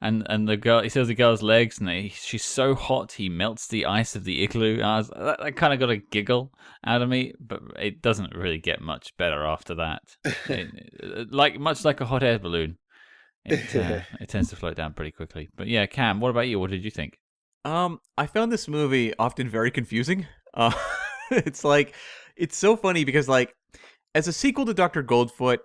and the girl, he says the girl's legs, and she's so hot he melts the ice of the igloo. That kind of got a giggle out of me, but it doesn't really get much better after that. Much like a hot air balloon, it tends to float down pretty quickly. But yeah, Cam, what about you? What did you think? I found this movie often very confusing. It's so funny because as a sequel to Dr. Goldfoot,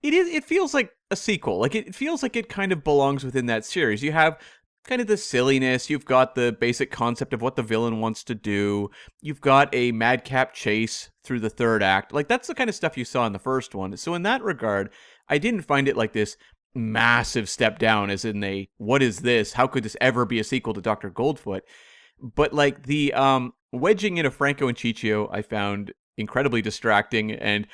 it feels like a sequel. It feels like it kind of belongs within that series. You have kind of the silliness. You've got the basic concept of what the villain wants to do. You've got a madcap chase through the third act. That's the kind of stuff you saw in the first one. So in that regard, I didn't find it like this massive step down, as in what is this? How could this ever be a sequel to Dr. Goldfoot? But the wedging in of Franco and Ciccio, I found incredibly distracting. And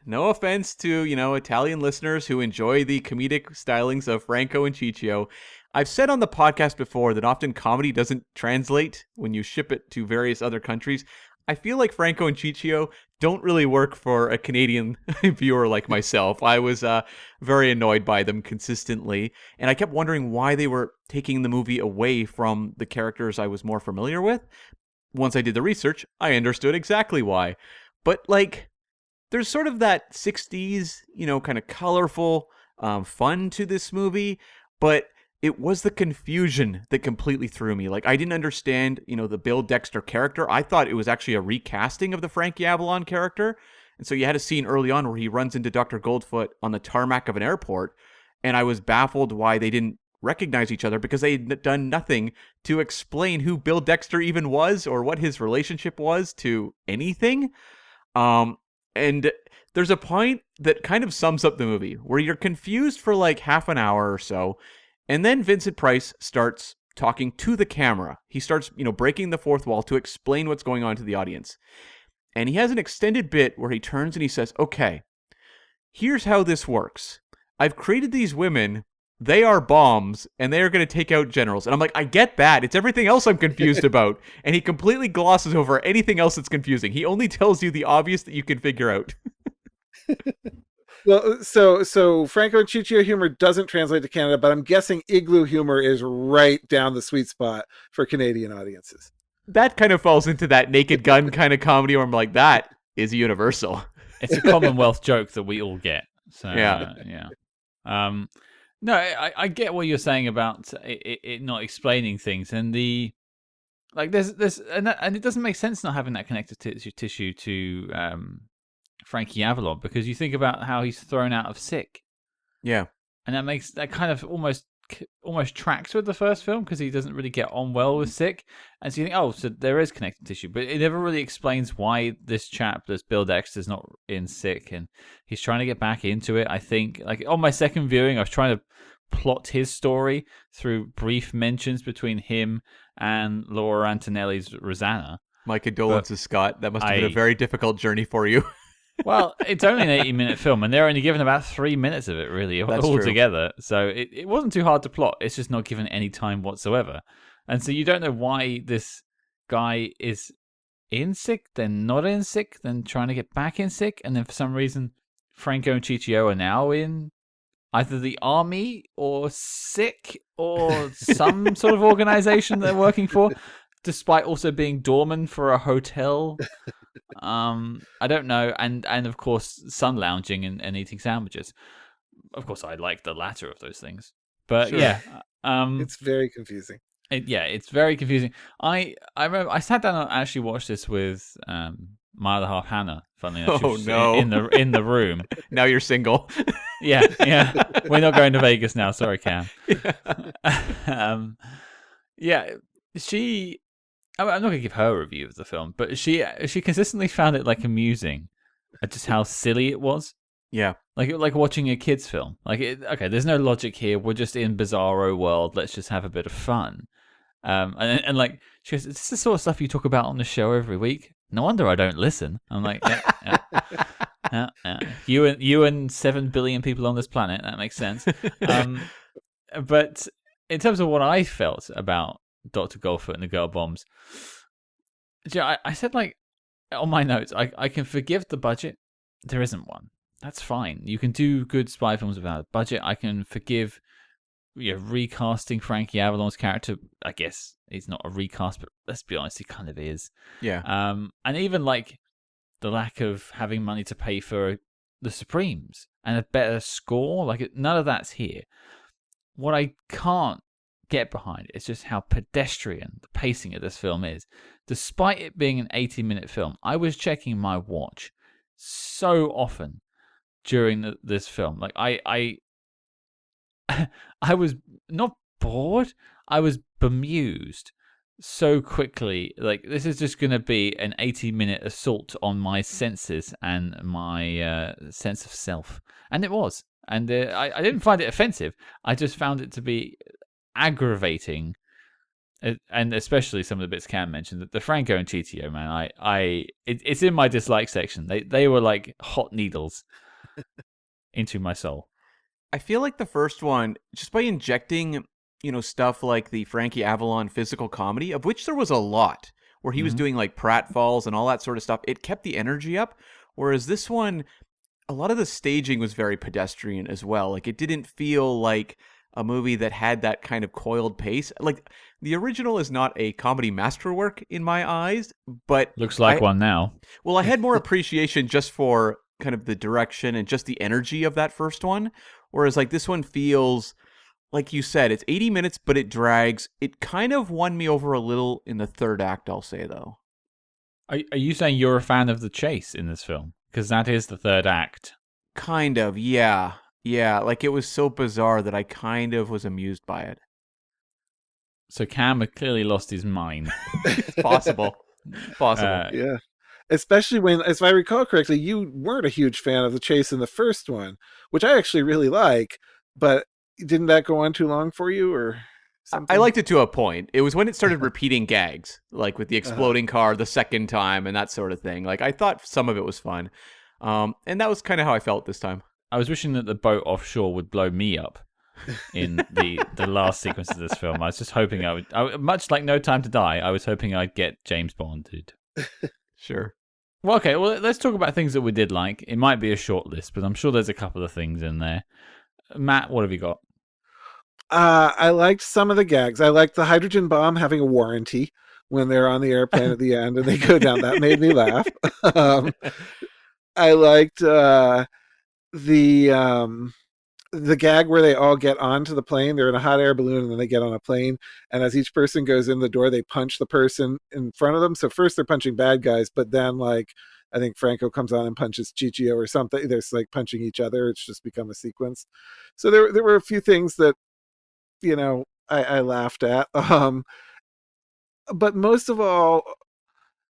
no offense to Italian listeners who enjoy the comedic stylings of Franco and Ciccio, I've said on the podcast before that often comedy doesn't translate when you ship it to various other countries. I feel like Franco and Ciccio don't really work for a Canadian viewer like myself. I was very annoyed by them consistently, and I kept wondering why they were taking the movie away from the characters I was more familiar with. Once I did the research, I understood exactly why. But there's sort of that 60s, kind of colorful fun to this movie, but it was the confusion that completely threw me. I didn't understand, the Bill Dexter character. I thought it was actually a recasting of the Frankie Avalon character. And so you had a scene early on where he runs into Dr. Goldfoot on the tarmac of an airport. And I was baffled why they didn't recognize each other, because they had done nothing to explain who Bill Dexter even was or what his relationship was to anything. And there's a point that kind of sums up the movie where you're confused for half an hour or so. And then Vincent Price starts talking to the camera. He starts, breaking the fourth wall to explain what's going on to the audience. And he has an extended bit where he turns and he says, okay, here's how this works. I've created these women. They are bombs, and they are going to take out generals. And I'm like, I get that. It's everything else I'm confused about. And he completely glosses over anything else that's confusing. He only tells you the obvious that you can figure out. Well, so Franco and Ciccio humor doesn't translate to Canada, but I'm guessing igloo humor is right down the sweet spot for Canadian audiences. That kind of falls into that Naked Gun kind of comedy where I'm like, that is universal. It's a Commonwealth joke that we all get. So Yeah. No, I get what you're saying about it not explaining things, and there's and it doesn't make sense not having that connective tissue to Frankie Avalon, because you think about how he's thrown out of Sick. Yeah. And that kind of almost tracks with the first film, because he doesn't really get on well with Sick. And so you think, oh, so there is connective tissue. But it never really explains why this chap, this Bill Dexter's not in Sick, and he's trying to get back into it, I think. Like, on my second viewing, I was trying to plot his story through brief mentions between him and Laura Antonelli's Rosanna. My condolences, Scott. That must have been a very difficult journey for you. Well, it's only an 80-minute film, and they're only given about 3 minutes of it, really, altogether. So it wasn't too hard to plot. It's just not given any time whatsoever. And so you don't know why this guy is in Sick, then not in Sick, then trying to get back in Sick, and then for some reason, Franco and Ciccio are now in either the army or Sick or some sort of organization they're working for, despite also being doorman for a hotel. I don't know, and of course sun lounging and eating sandwiches. Of course I like the latter of those things, but sure. Yeah, it's very confusing. It's very confusing. I remember I sat down and actually watched this with my other half, Hannah, funnily enough. Oh no, in the room. Now you're single. yeah We're not going to Vegas now, sorry, Cam. She, I'm not going to give her a review of the film, but she consistently found it like amusing at just how silly it was. Yeah. Like watching a kid's film. Okay, there's no logic here. We're just in bizarro world. Let's just have a bit of fun. And like, she goes, it's the sort of stuff you talk about on the show every week. No wonder I don't listen. I'm like, yeah. You and 7 billion people on this planet. That makes sense. But in terms of what I felt about Dr. Goldfoot and the Girl Bombs, I said, like, on my notes, I can forgive the budget. There isn't one. That's fine. You can do good spy films without a budget. I can forgive recasting Frankie Avalon's character. I guess he's not a recast, but let's be honest, he kind of is. Yeah. And even like the lack of having money to pay for the Supremes and a better score, like none of that's here. What I can't get behind is just how pedestrian the pacing of this film is. Despite it being an 80-minute film, I was checking my watch so often during this film. Like I was not bored, I was bemused so quickly. Like, this is just going to be an 80-minute assault on my senses and my sense of self. And it was. And I didn't find it offensive. I just found it to be aggravating. And especially some of the bits Cam mentioned, the Franco and Ciccio, man, it's in my dislike section. They were like hot needles into my soul. I feel like the first one, just by injecting, stuff like the Frankie Avalon physical comedy, of which there was a lot, where he was doing like pratfalls and all that sort of stuff, it kept the energy up. Whereas this one, a lot of the staging was very pedestrian as well. Like, it didn't feel like a movie that had that kind of coiled pace. Like, the original is not a comedy masterwork in my eyes, but looks like one now. Well, I had more appreciation just for kind of the direction and just the energy of that first one. Whereas, like, this one feels, like you said, it's 80 minutes, but it drags. It kind of won me over a little in the third act, I'll say, though. Are you saying you're a fan of the chase in this film? Because that is the third act. Kind of, yeah. Yeah, like, it was so bizarre that I kind of was amused by it. So Cam had clearly lost his mind. Possible. Yeah. Especially when, as I recall correctly, you weren't a huge fan of the chase in the first one, which I actually really like, but didn't that go on too long for you, or something? I liked it to a point. It was when it started repeating gags, like with the exploding car the second time and that sort of thing. Like, I thought some of it was fun. And that was kind of how I felt this time. I was wishing that the boat offshore would blow me up in the last sequence of this film. I was just hoping much like No Time to Die, I was hoping I'd get James Bonded. Sure. Well, okay, well, let's talk about things that we did like. It might be a short list, but I'm sure there's a couple of things in there. Matt, what have you got? I liked some of the gags. I liked the hydrogen bomb having a warranty when they're on the airplane at the end and they go down. That made me laugh. I liked the gag where they all get onto the plane. They're in a hot air balloon and then they get on a plane. And as each person goes in the door, they punch the person in front of them. So first they're punching bad guys, but then like I think Franco comes on and punches Ciccio or something. They're like punching each other. It's just become a sequence. So there were a few things that, you know, I laughed at. But most of all,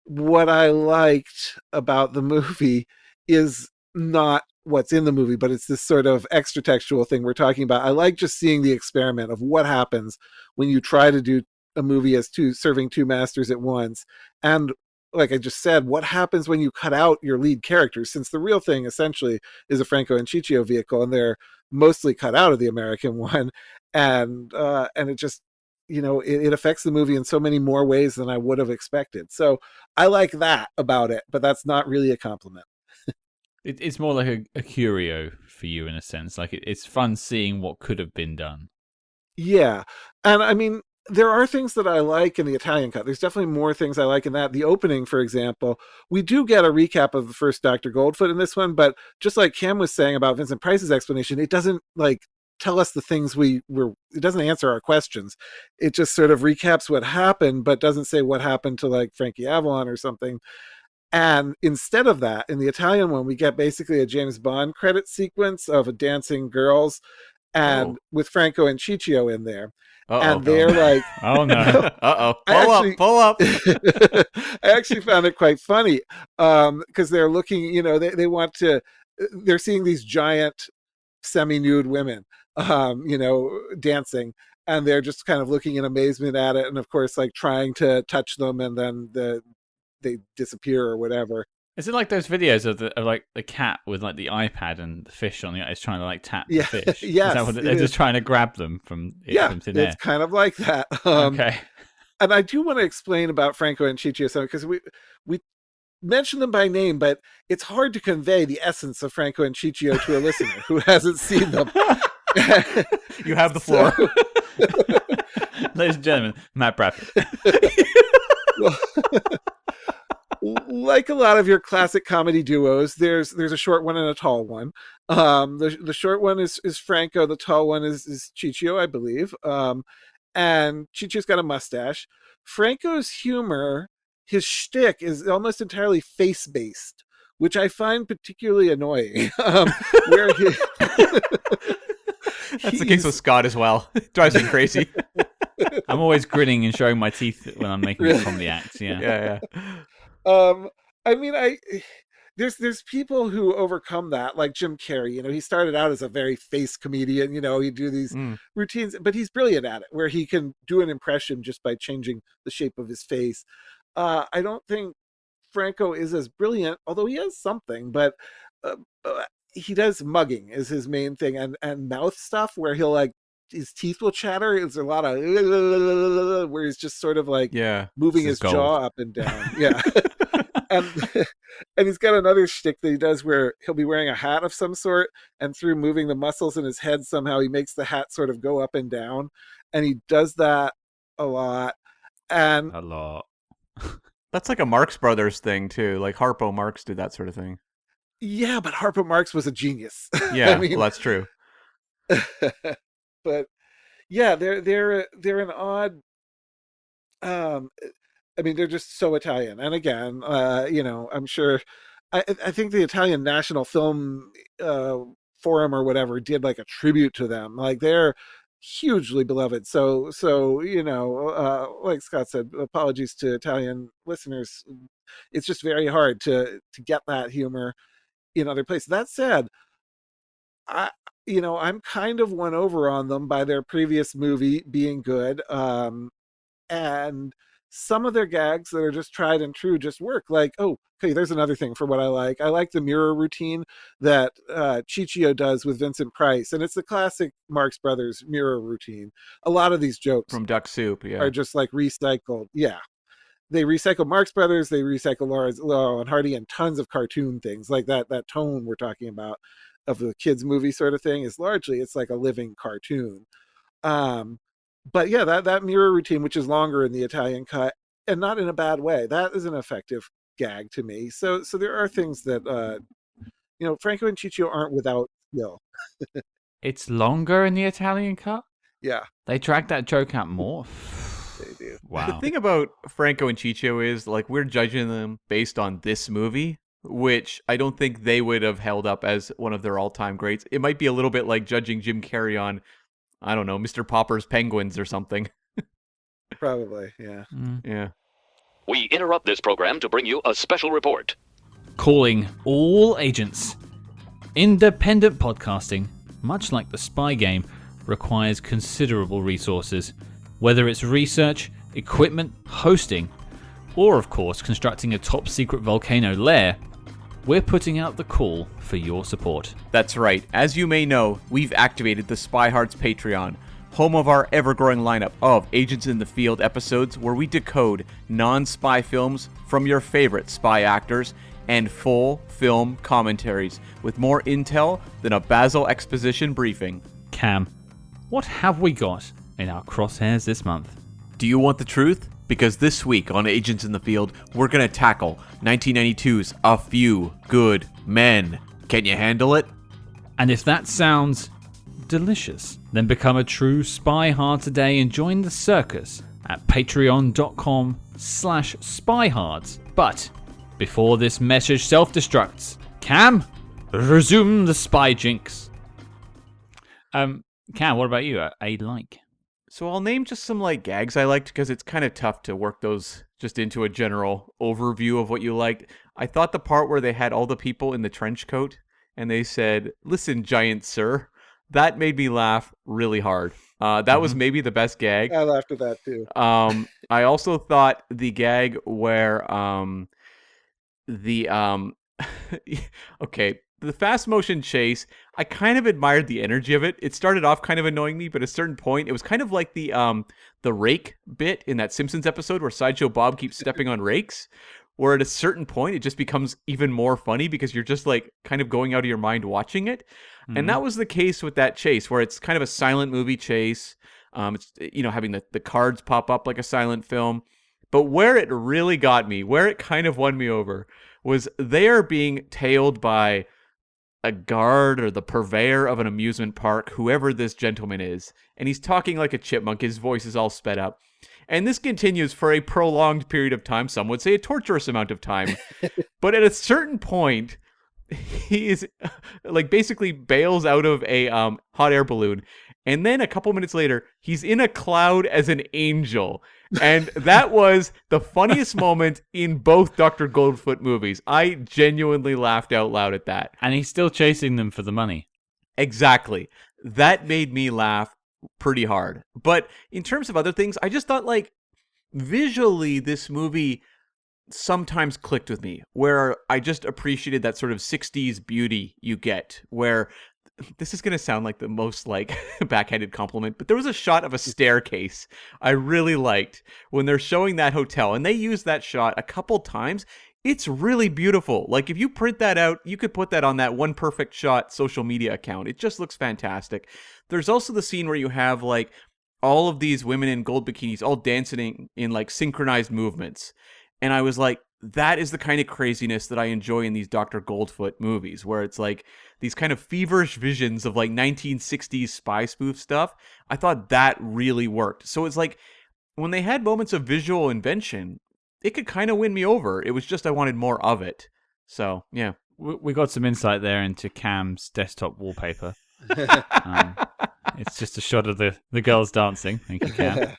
what I liked about the movie is not what's in the movie, but it's this sort of extra textual thing we're talking about. I like just seeing the experiment of what happens when you try to do a movie as serving two masters at once. And like I just said, what happens when you cut out your lead characters, since the real thing essentially is a Franco and Ciccio vehicle and they're mostly cut out of the American one. And it just, you know, it affects the movie in so many more ways than I would have expected. So I like that about it, but that's not really a compliment. It's more like a curio for you in a sense. Like it's fun seeing what could have been done. Yeah. And I mean, there are things that I like in the Italian cut. There's definitely more things I like in that. The opening, for example, we do get a recap of the first Dr. Goldfoot in this one, but just like Cam was saying about Vincent Price's explanation, it doesn't like tell us the things it doesn't answer our questions. It just sort of recaps what happened, but doesn't say what happened to like Frankie Avalon or something. And instead of that, in the Italian one, we get basically a James Bond credit sequence of dancing girls and with Franco and Ciccio in there. And they're like, oh no. Pull up. I actually found it quite funny because they're looking, you know, they're seeing these giant semi-nude women, you know, dancing. And they're just kind of looking in amazement at it. And of course, like trying to touch them and then they disappear or whatever. Is it like those videos of like the cat with like the iPad and the fish on it's trying to like tap the fish? Yes, is that they're just trying to grab them from thin air? It's kind of like that. Okay. And I do want to explain about Franco and Ciccio something because we mention them by name, but it's hard to convey the essence of Franco and Ciccio to a listener who hasn't seen them. You have the floor. Ladies and gentlemen, Matt Bradford. Like a lot of your classic comedy duos, there's a short one and a tall one. The short one is Franco. The tall one is Ciccio, I believe. And Ciccio's got a mustache. Franco's humor, his shtick, is almost entirely face-based, which I find particularly annoying. Where That's the case with Scott as well. It drives me crazy. I'm always grinning and showing my teeth when I'm making comedy acts. Yeah. I mean, there's people who overcome that, like Jim Carrey. You know, he started out as a very face comedian. You know, he'd do these routines, but he's brilliant at it, where he can do an impression just by changing the shape of his face. I don't think Franco is as brilliant, although he has something, but he does mugging is his main thing, and mouth stuff where he'll like his teeth will chatter. It's a lot of where he's just sort of like moving his jaw up and down. Yeah. and he's got another shtick that he does where he'll be wearing a hat of some sort, and through moving the muscles in his head, somehow he makes the hat sort of go up and down. And he does that a lot. And a lot. That's like a Marx Brothers thing too. Like Harpo Marx did that sort of thing. Yeah, but Harpo Marx was a genius. Yeah, well, that's true. But yeah, they're an odd. I mean, they're just so Italian. And again, you know, I'm sure. I think the Italian National Film Forum or whatever did like a tribute to them. Like they're hugely beloved. So you know, like Scott said, apologies to Italian listeners. It's just very hard to get that humor in other places. That said, I'm kind of won over on them by their previous movie being good. And some of their gags that are just tried and true just work. Like, oh, okay, there's another thing for what I like. I like the mirror routine that Ciccio does with Vincent Price, and it's the classic Marx Brothers mirror routine. A lot of these jokes From Duck Soup, yeah. are just like recycled. Yeah. They recycle Marx Brothers, they recycle Laurel and Hardy, and tons of cartoon things like that. That tone we're talking about of the kids movie sort of thing is largely, it's like a living cartoon. But yeah, that mirror routine, which is longer in the Italian cut, and not in a bad way, that is an effective gag to me. So there are things that Franco and Ciccio aren't without skill. It's longer in the Italian cut? Yeah. They drag that joke out more? They do. Wow. The thing about Franco and Ciccio is, like, we're judging them based on this movie, which I don't think they would have held up as one of their all-time greats. It might be a little bit like judging Jim Carrey on, I don't know, Mr. Popper's Penguins or something. Probably, yeah. Yeah. We interrupt this program to bring you a special report. Calling all agents. Independent podcasting, much like the spy game, requires considerable resources. Whether it's research, equipment, hosting, or of course constructing a top secret volcano lair, we're putting out the call for your support. That's right. As you may know, we've activated the Spy Hearts Patreon, home of our ever-growing lineup of Agents in the Field episodes where we decode non-spy films from your favorite spy actors and full film commentaries with more intel than a Basil exposition briefing. Cam, what have we got in our crosshairs this month? Do you want the truth? Because this week on Agents in the Field, we're going to tackle 1992's A Few Good Men. Can you handle it? And if that sounds delicious, then become a true spy hard today and join the circus at patreon.com/spyhards. But before this message self-destructs, Cam, resume the spy jinx. Cam, what about you? A like? So I'll name just some gags I liked because it's kind of tough to work those just into a general overview of what you liked. I thought the part where they had all the people in the trench coat and they said, "Listen, giant sir," that made me laugh really hard. That was maybe the best gag. I laughed at that too. I also thought the gag where okay, the fast motion chase, I kind of admired the energy of it. It started off kind of annoying me, but at a certain point, it was kind of like the rake bit in that Simpsons episode where Sideshow Bob keeps stepping on rakes, where at a certain point, it just becomes even more funny because you're just kind of going out of your mind watching it. Mm-hmm. And that was the case with that chase, where it's kind of a silent movie chase. It's having the cards pop up like a silent film. But where it really got me, where it kind of won me over, was they are being tailed by a guard or the purveyor of an amusement park, whoever this gentleman is. And he's talking like a chipmunk. His voice is all sped up. And this continues for a prolonged period of time. Some would say a torturous amount of time. But at a certain point, he is basically bails out of a hot air balloon. And then a couple minutes later, he's in a cloud as an angel. And that was the funniest moment in both Dr. Goldfoot movies. I genuinely laughed out loud at that. And he's still chasing them for the money. Exactly. That made me laugh pretty hard. But in terms of other things, I just thought visually this movie sometimes clicked with me, where I just appreciated that sort of 60s beauty you get, where this is going to sound like the most backhanded compliment, but there was a shot of a staircase I really liked when they're showing that hotel, and they used that shot a couple times. It's really beautiful. If you print that out, you could put that on that One Perfect Shot social media account. It just looks fantastic. There's also the scene where you have all of these women in gold bikinis all dancing in synchronized movements. And I was like, that is the kind of craziness that I enjoy in these Dr. Goldfoot movies, where it's these kind of feverish visions of 1960s spy spoof stuff. I thought that really worked. So it's when they had moments of visual invention, it could kind of win me over. It was just I wanted more of it. So, yeah. We got some insight there into Cam's desktop wallpaper. It's just a shot of the girls dancing. Thank you, Cam.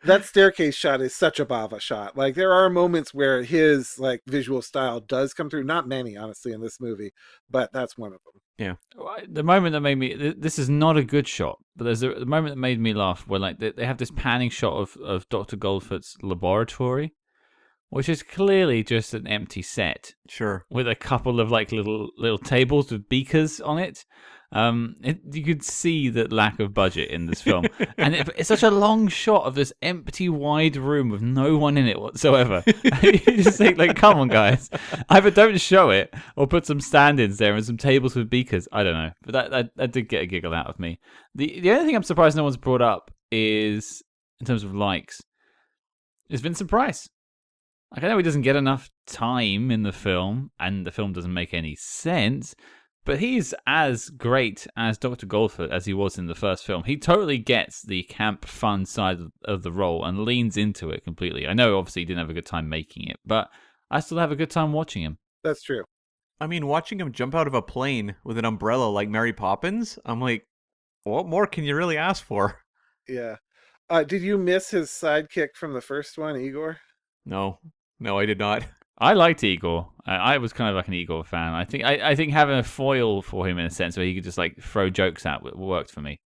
That staircase shot is such a Bava shot. There are moments where his visual style does come through. Not many, honestly, in this movie, but that's one of them. Yeah. The moment that made me... This is not a good shot. but there's a moment that made me laugh where like they have this panning shot of Dr. Goldfoot's laboratory, which is clearly just an empty set Sure. with a couple of like little tables with beakers on it. You could see that lack of budget in this film, and it's such a long shot of this empty, wide room with no one in it whatsoever. You just think, like, come on, guys, either don't show it or put some stand-ins there and some tables with beakers. I don't know, but that did get a giggle out of me. The only thing I'm surprised no one's brought up is, in terms of likes, is Vincent Price. Like, I know he doesn't get enough time in the film, and the film doesn't make any sense. But he's as great as Dr. Goldfoot as he was in the first film. He totally gets the camp fun side of the role and leans into it completely. I know, obviously, he didn't have a good time making it, but I still have a good time watching him. That's true. I mean, watching him jump out of a plane with an umbrella like Mary Poppins, I'm like, what more can you really ask for? Yeah. Did you miss his sidekick from the first one, Igor? No, I did not. I liked Igor. I was kind of like an Igor fan. I think having a foil for him in a sense where he could just like throw jokes out worked for me.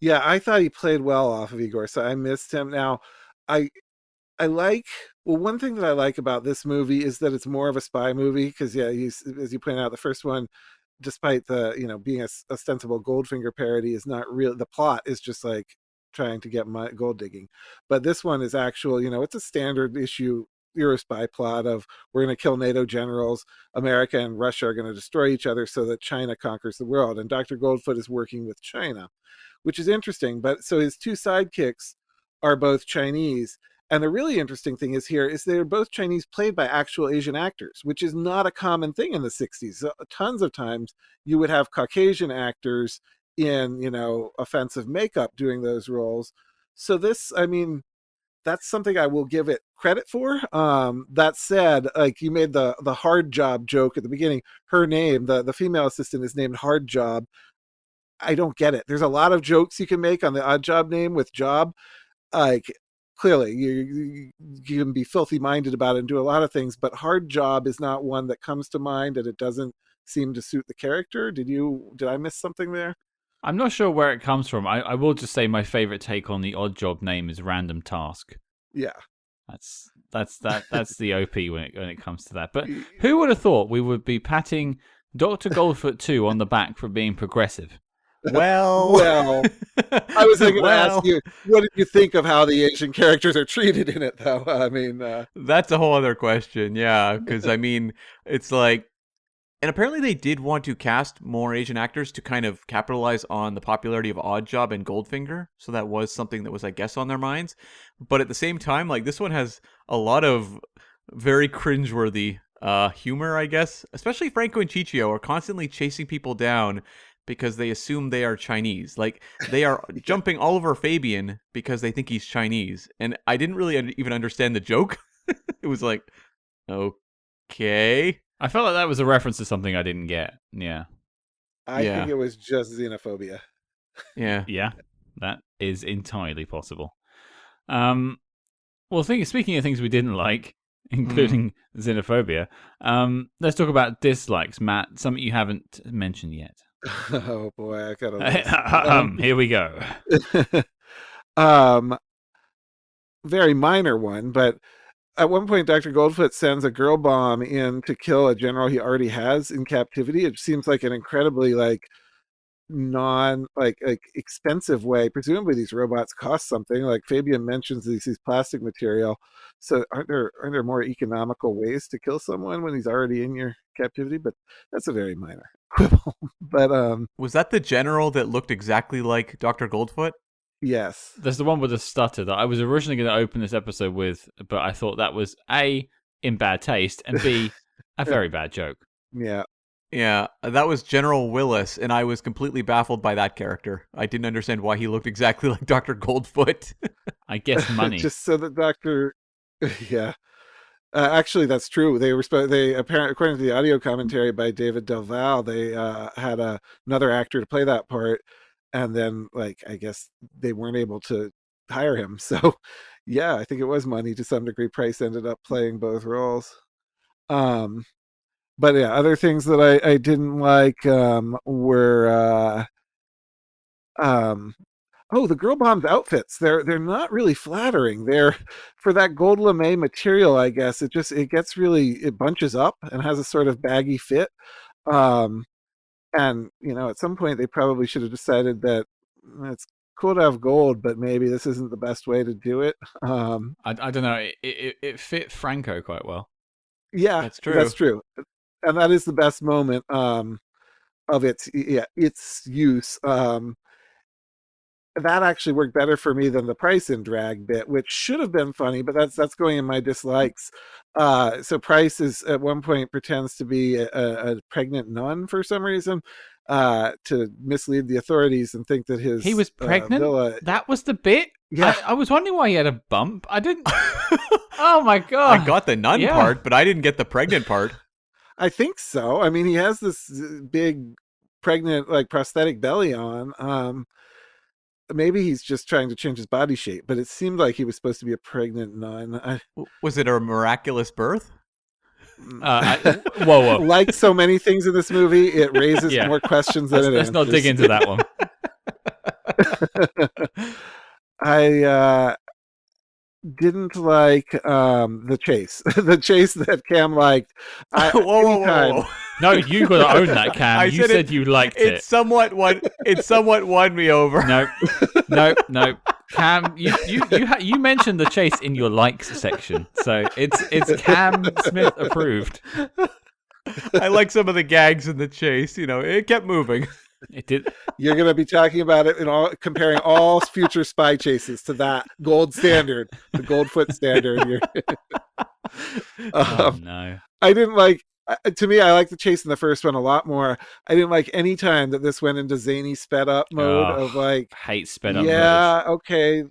Yeah, I thought he played well off of Igor, so I missed him. Now, I like, well, one thing that I like about this movie is that it's more of a spy movie because, yeah, as you pointed out, the first one, despite the, being a ostensible Goldfinger parody, is not real. The plot is just like trying to get gold digging, but this one is actual. It's a standard issue Euro spy plot of we're going to kill NATO generals, America and Russia are going to destroy each other so that China conquers the world, and Dr. Goldfoot is working with China, which is interesting. But so his two sidekicks are both Chinese, and the really interesting thing is they're both Chinese played by actual Asian actors, which is not a common thing in the 60s. Tons of times you would have Caucasian actors in offensive makeup doing those roles. So this, I mean, that's something I will give it credit for. That said, like, you made the hard job joke at the beginning. Her name, the female assistant, is named Hard Job. I don't get it. There's a lot of jokes you can make on the Odd Job name with job. Like, clearly, you can be filthy minded about it and do a lot of things, but Hard Job is not one that comes to mind, and it doesn't seem to suit the character. Did I miss something there? I'm not sure where it comes from. I will just say my favorite take on the Odd Job name is Random Task. Yeah. That's the OP when it comes to that. But who would have thought we would be patting Dr. Goldfoot 2 on the back for being progressive? Well, I was going to ask you, what did you think of how the Asian characters are treated in it, though? I mean, that's a whole other question. Yeah, because I mean, it's like, and apparently they did want to cast more Asian actors to kind of capitalize on the popularity of Odd Job and Goldfinger. So that was something that was, I guess, on their minds. But at the same time, like, this one has a lot of very cringeworthy humor, I guess. Especially Franco and Ciccio are constantly chasing people down because they assume they are Chinese. Like, they are jumping all over Fabian because they think he's Chinese. And I didn't really even understand the joke. It was like, okay. I felt like that was a reference to something I didn't get. Yeah. I think it was just xenophobia. Yeah. Yeah, that is entirely possible. Well, speaking of things we didn't like, including xenophobia, let's talk about dislikes. Matt, something you haven't mentioned yet. Oh boy, I got a here we go. Very minor one, but at one point, Dr. Goldfoot sends a girl bomb in to kill a general he already has in captivity. It seems like an incredibly expensive way. Presumably, these robots cost something. Like Fabian mentions, these plastic material. So, aren't there more economical ways to kill someone when he's already in your captivity? But that's a very minor quibble. But was that the general that looked exactly like Dr. Goldfoot? Yes. There's the one with the stutter that I was originally going to open this episode with, but I thought that was A, in bad taste, and B, a very bad joke. Yeah. Yeah, that was General Willis, and I was completely baffled by that character. I didn't understand why he looked exactly like Dr. Goldfoot. I guess money. Just so that Dr. Yeah. Actually, that's true. They apparently, according to the audio commentary by David Del Val, they had another actor to play that part. And then, I guess they weren't able to hire him. So, yeah, I think it was money to some degree. Price ended up playing both roles. But yeah, other things that I didn't like were Oh, the girl bomb's outfits. They're not really flattering. They're for that gold lame material, I guess. It gets really it bunches up and has a sort of baggy fit. Um and at some point they probably should have decided that it's cool to have gold, but maybe this isn't the best way to do it. I don't know. It fit Franco quite well. Yeah, That's true. that's true. And that is the best moment of its use. That actually worked better for me than the Price in drag bit, which should have been funny, but that's going in my dislikes. So Price is at one point pretends to be a pregnant nun for some reason, to mislead the authorities and think that his He was pregnant? villa. That was the bit? Yeah. I was wondering why he had a bump. I didn't... Oh my god. I got the nun Yeah. part, but I didn't get the pregnant part. I think so. I mean, he has this big pregnant like prosthetic belly on. Maybe he's just trying to change his body shape, but it seemed like he was supposed to be a pregnant nun. Was it a miraculous birth? Whoa. Like so many things in this movie, it raises Yeah. more questions than Let's it not dig into that one. I didn't like the chase. The chase that Cam liked. Whoa. No, you got to own that, Cam. I You said said you liked it. It somewhat won me over. No. Cam, you mentioned the chase in your likes section, so it's Cam Smith approved. I like some of the gags in the chase. It kept moving. It did. You're going to be talking about it comparing all future spy chases to that gold standard, the Goldfoot standard. Oh no. I didn't like. To me, I like the chase in the first one a lot more. I didn't like any time that this went into zany sped up mode of like, hate sped up. yeah, okay,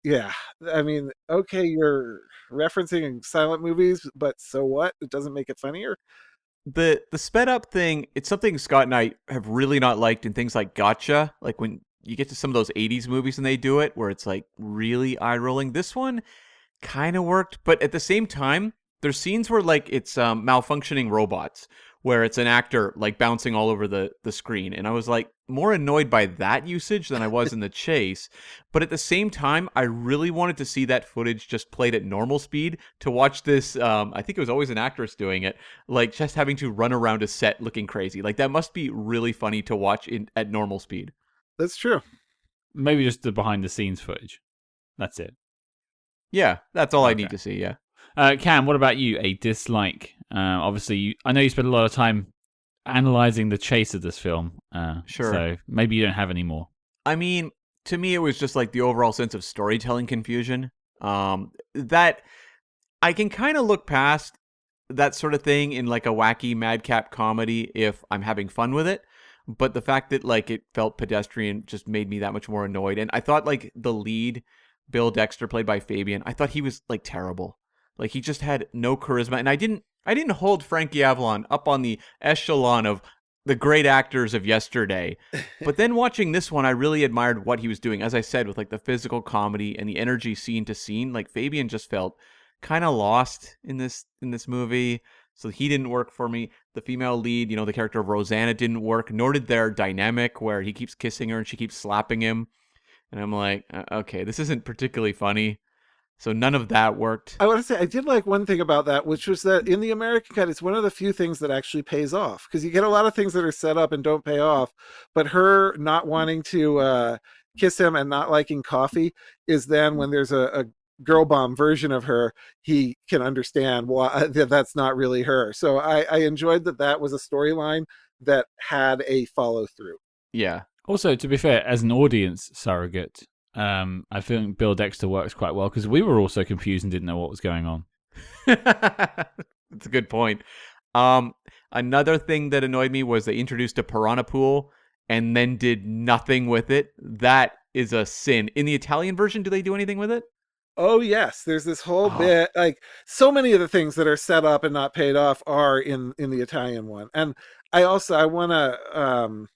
yeah. I mean, okay, you're referencing silent movies, but so what? It doesn't make it funnier. The sped up thing, it's something Scott and I have really not liked in things like Gotcha. Like when you get to some of those 80s movies and they do it, where it's like really eye rolling. This one kind of worked, but at the same time, there's scenes where like it's malfunctioning robots, where it's an actor like bouncing all over the screen. And I was like more annoyed by that usage than I was in the chase. But at the same time, I really wanted to see that footage just played at normal speed to watch this. I think it was always an actress doing it, like just having to run around a set looking crazy. Like that must be really funny to watch at normal speed. That's true. Maybe just the behind the scenes footage. That's it. Yeah, that's all I Okay. need to see. Yeah. Cam, what about you? A dislike? Obviously, I know you spent a lot of time analyzing the chase of this film. Sure. So maybe you don't have any more. I mean, to me, it was just like the overall sense of storytelling confusion. That I can kind of look past that sort of thing in like a wacky madcap comedy if I'm having fun with it. But the fact that like it felt pedestrian just made me that much more annoyed. And I thought like the lead, Bill Dexter, played by Fabian, I thought he was like terrible. Like he just had no charisma, and I didn't hold Frankie Avalon up on the echelon of the great actors of yesterday. But then watching this one, I really admired what he was doing. As I said, with like the physical comedy and the energy scene to scene, like Fabian just felt kind of lost in this movie. So he didn't work for me. The female lead, the character of Rosanna didn't work, nor did their dynamic where he keeps kissing her and she keeps slapping him. And I'm like, okay, this isn't particularly funny. So none of that worked. I want to say I did like one thing about that, which was that in the American cut, it's one of the few things that actually pays off, because you get a lot of things that are set up and don't pay off. But her not wanting to kiss him and not liking coffee is then when there's a girl bomb version of her, he can understand why that's not really her. So I enjoyed that was a storyline that had a follow through. Yeah. Also, to be fair, as an audience surrogate, I think Bill Dexter works quite well because we were also confused and didn't know what was going on. That's a good point. Another thing that annoyed me was they introduced a piranha pool and then did nothing with it. That is a sin. In the Italian version, do they do anything with it? Oh yes, there's this whole bit, like so many of the things that are set up and not paid off are in the Italian one. And I want to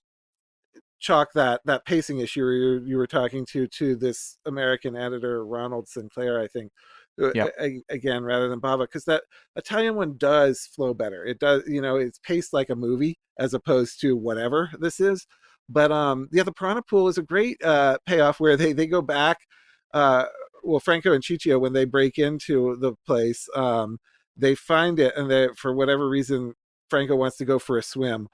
chalk that pacing issue you were talking to this American editor Ronald Sinclair, I think. Yep. Again, rather than Bava, because that Italian one does flow better. It does, it's paced like a movie as opposed to whatever this is. But the piranha pool is a great payoff where they go back. Well, Franco and Ciccio, when they break into the place, they find it, and they, for whatever reason, Franco wants to go for a swim,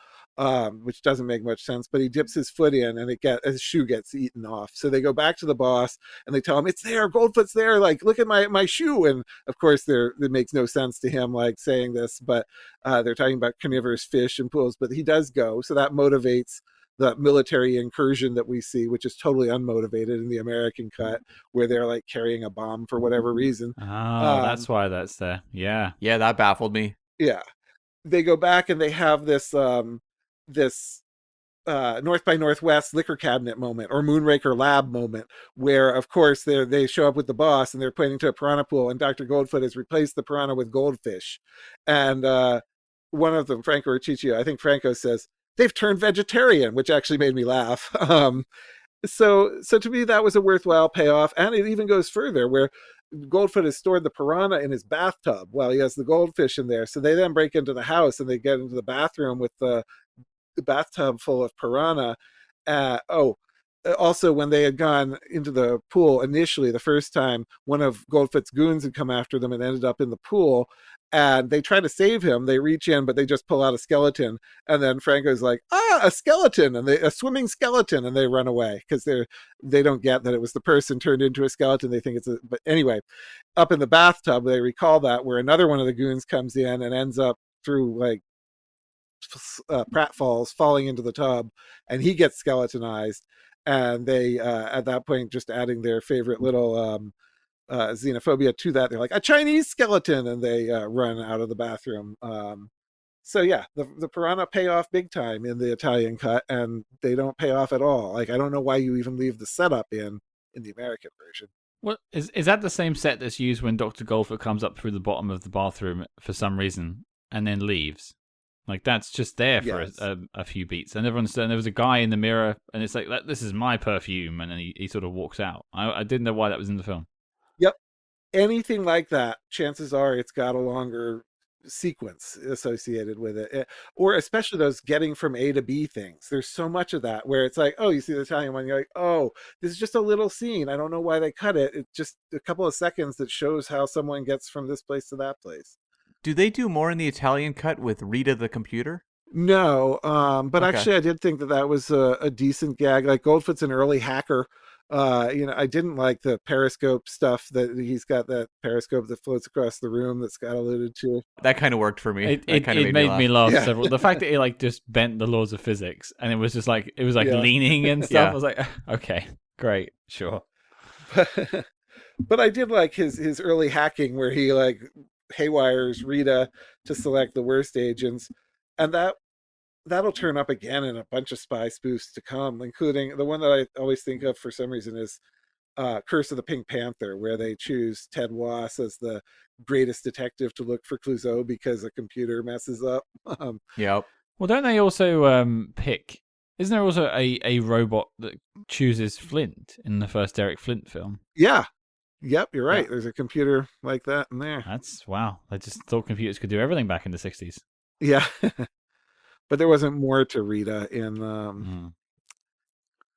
which doesn't make much sense. But he dips his foot in, and his shoe gets eaten off. So they go back to the boss, and they tell him, "It's there, Goldfoot's there. Like, look at my shoe." And of course, it makes no sense to him, like saying this, but they're talking about carnivorous fish and pools. But he does go, so that motivates the military incursion that we see, which is totally unmotivated in the American cut, where they're like carrying a bomb for whatever reason. Oh, that's why that's there. Yeah. Yeah, that baffled me. Yeah. They go back and they have this North by Northwest liquor cabinet moment, or Moonraker lab moment, where of course they show up with the boss and they're pointing to a piranha pool, and Dr. Goldfoot has replaced the piranha with goldfish. And one of them, Franco or Ciccio, I think Franco says, "They've turned vegetarian," which actually made me laugh. So to me, that was a worthwhile payoff. And it even goes further, where Goldfoot has stored the piranha in his bathtub while he has the goldfish in there. So they then break into the house and they get into the bathroom with the bathtub full of piranha. Also, when they had gone into the pool initially, the first time, one of Goldfoot's goons had come after them and ended up in the pool. And they try to save him. They reach in, but they just pull out a skeleton. And then Franco's like, a skeleton, and a swimming skeleton, and they run away because they don't get that it was the person turned into a skeleton. They think but anyway, up in the bathtub, they recall that, where another one of the goons comes in and ends up through like pratfalls falling into the tub, and he gets skeletonized. And they at that point, just adding their favorite little xenophobia to that, they're like, "A Chinese skeleton," and they run out of the bathroom. So yeah, the piranha pay off big time in the Italian cut, and they don't pay off at all. Like, I don't know why you even leave the setup in the American version. What is that the same set that's used when Dr. Goldfoot comes up through the bottom of the bathroom for some reason and then leaves? Like, that's just there for Yes. a few beats, and everyone's saying there was a guy in the mirror, and it's like, "This is my perfume," and then he sort of walks out. I didn't know why that was in the film. Yep. Anything like that, chances are it's got a longer sequence associated with it. Or especially those getting from A to B things. There's so much of that where it's like, oh, you see the Italian one, you're like, oh, this is just a little scene. I don't know why they cut it. It's just a couple of seconds that shows how someone gets from this place to that place. Do they do more in the Italian cut with Rita the computer? No, but Okay. actually I did think that was a decent gag. Like, Goldfoot's an early hacker. I didn't like the periscope stuff, that he's got that periscope that floats across the room that Scott alluded to. That kind of worked for me. It kind of made me laugh Yeah. several. The fact that it like just bent the laws of physics, and it was just like Yeah. leaning and stuff. Yeah. I was like, okay, great, sure. But I did like his early hacking, where he like haywires Rita to select the worst agents, and that'll turn up again in a bunch of spy spoofs to come, including the one that I always think of for some reason is Curse of the Pink Panther, where they choose Ted Wass as the greatest detective to look for Clouseau because a computer messes up. Yep. Well, don't they also pick? Isn't there also a robot that chooses Flint in the first Derek Flint film? Yeah. Yep, you're right. Yeah. There's a computer like that in there. That's wow. I just thought computers could do everything back in the 60s. Yeah. But there wasn't more to Rita in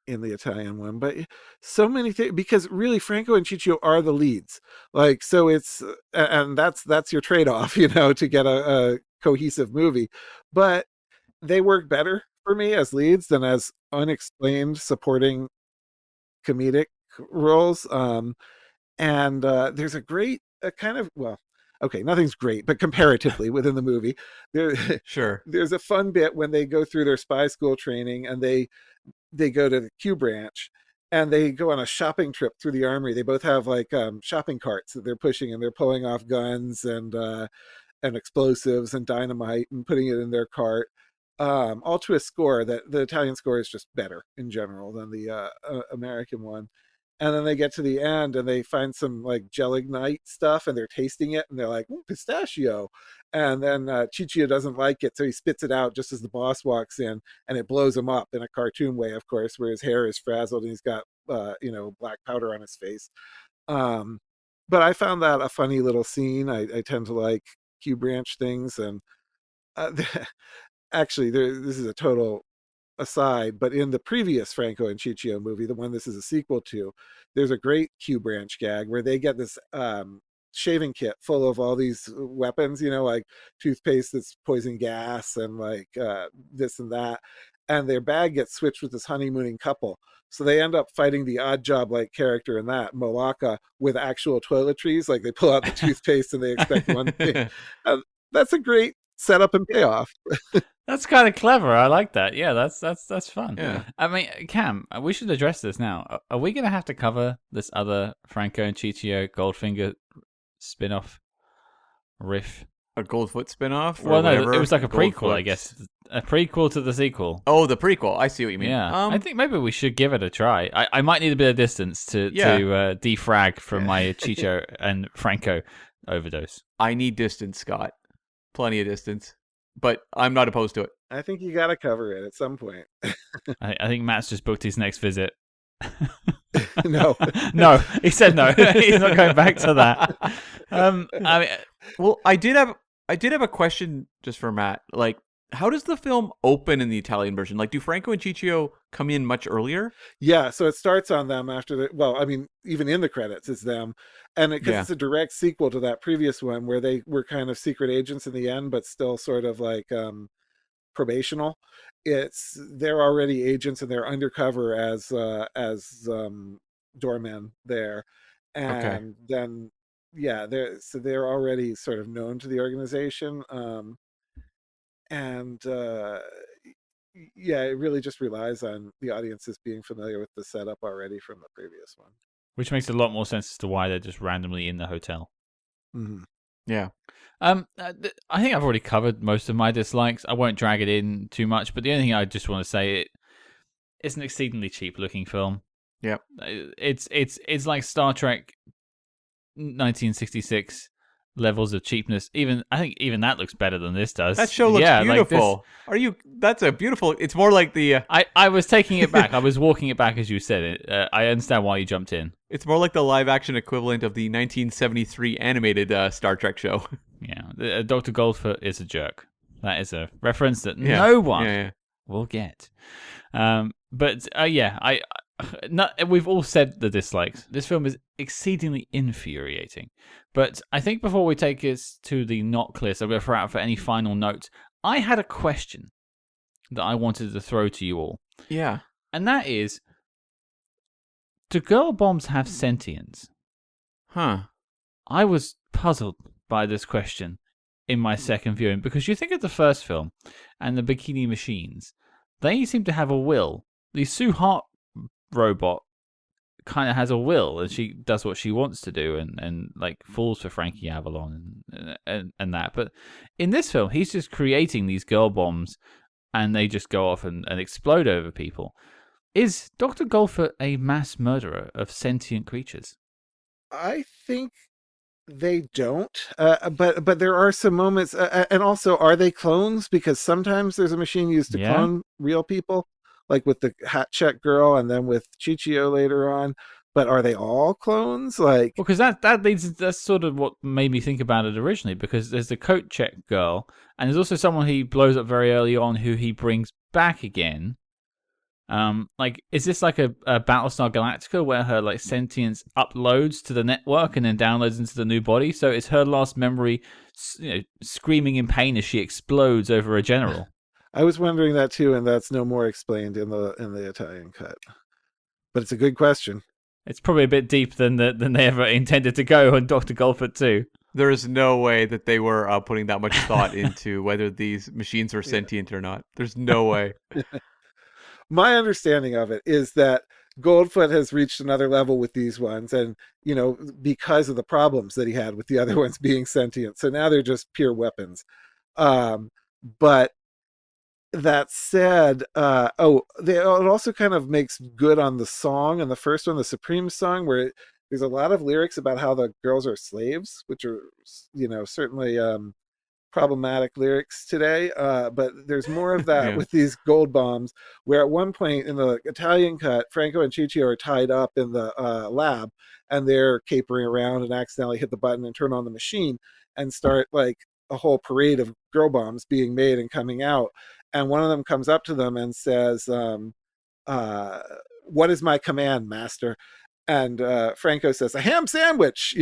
the Italian one. But so many things, because really Franco and Ciccio are the leads. Like, so it's, and that's your trade-off, to get a cohesive movie. But they work better for me as leads than as unexplained supporting comedic roles. And there's a great kind of, well, okay, nothing's great, but comparatively within the movie, Sure. there's a fun bit when they go through their spy school training, and they go to the Q branch, and they go on a shopping trip through the armory. They both have like shopping carts that they're pushing, and they're pulling off guns and explosives and dynamite and putting it in their cart. All to a score that the Italian score is just better in general than the American one. And then they get to the end and they find some like gelignite stuff, and they're tasting it, and they're like, pistachio. And then Ciccio doesn't like it, so he spits it out just as the boss walks in, and it blows him up in a cartoon way, of course, where his hair is frazzled and he's got black powder on his face. But I found that a funny little scene. I tend to like Q branch things, and actually, this is a total aside, but in the previous Franco and Ciccio movie, the one this is a sequel to, there's a great Q Branch gag where they get this shaving kit full of all these weapons, like toothpaste that's poison gas and like this and that. And their bag gets switched with this honeymooning couple. So they end up fighting the odd job like character in that, Malaka, with actual toiletries. Like they pull out the toothpaste and they expect one thing. That's a great setup and payoff. That's kind of clever. I like that. Yeah, that's fun. Yeah. I mean, Cam, we should address this now. Are we going to have to cover this other Franco and Ciccio Goldfinger spin-off riff? A Goldfoot spin-off? Well, no, whatever? it was like a prequel, Goldfoot. I guess. A prequel to the sequel. Oh, the prequel. I see what you mean. Yeah, I think maybe we should give it a try. I might need a bit of distance to defrag from my Ciccio and Franco overdose. I need distance, Scott. Plenty of distance. But I'm not opposed to it. I think you got to cover it at some point. I think Matt's just booked his next visit. No. No, he said no. He's not going back to that. I mean, well, I did have a question just for Matt. Like, how does the film open in the Italian version? Like, do Franco and Ciccio come in much earlier? Yeah, so it starts on them after even in the credits, it's them. And because it's a direct sequel to that previous one where they were kind of secret agents in the end, but still sort of like probational. They're already agents and they're undercover as doormen there. And then, they're already sort of known to the organization. It really just relies on the audiences being familiar with the setup already from the previous one. which makes a lot more sense as to why they're just randomly in the hotel. Mm-hmm. Yeah. I think I've already covered most of my dislikes. I won't drag it in too much, but the only thing I just want to say, it's an exceedingly cheap looking film. Yep. It's like Star Trek 1966 levels of cheapness. I think even that looks better than this does. That show looks beautiful. That's a beautiful. It's more like the. I was taking it back. I was walking it back as you said it. I understand why you jumped in. It's more like the live action equivalent of the 1973 animated Star Trek show. Yeah, Dr. Goldfoot is a jerk. That is a reference that no one will get. We've all said the dislikes. This film is exceedingly infuriating. But I think before we take us to the knock list, I'm going to throw out for any final notes. I had a question that I wanted to throw to you all. Yeah. And that is, do girl bombs have sentience? Huh. I was puzzled by this question in my second viewing, because you think of the first film and the bikini machines. They seem to have a will. The Sue Hart robot kind of has a will, and she does what she wants to do, and like falls for Frankie Avalon and that. But in this film, he's just creating these girl bombs, and they just go off and explode over people. Is Dr. Goldfoot a mass murderer of sentient creatures? I think they don't, but there are some moments, and also, are they clones? Because sometimes there's a machine used to clone real people, like with the hat check girl, and then with Ciccio later on. But are they all clones? Like, well, because that's sort of what made me think about it originally. Because there's the coat check girl, and there's also someone he blows up very early on who he brings back again. Is this like a Battlestar Galactica where her like sentience uploads to the network and then downloads into the new body? So it's her last memory, screaming in pain as she explodes over a general. I was wondering that too, and that's no more explained in the Italian cut. But it's a good question. It's probably a bit deeper than they ever intended to go on Dr. Goldfoot too. There is no way that they were putting that much thought into whether these machines were sentient or not. There's no way. My understanding of it is that Goldfoot has reached another level with these ones, and because of the problems that he had with the other ones being sentient, so now they're just pure weapons. But that said, it also kind of makes good on the song, and the first one, the Supreme song, where there's a lot of lyrics about how the girls are slaves, which are certainly problematic lyrics today, but there's more of that with these gold bombs, where at one point in the Italian cut, Franco and Ciccio are tied up in the lab, and they're capering around and accidentally hit the button and turn on the machine and start like a whole parade of girl bombs being made and coming out. and one of them comes up to them and says, what is my command, master? And Franco says, a ham sandwich,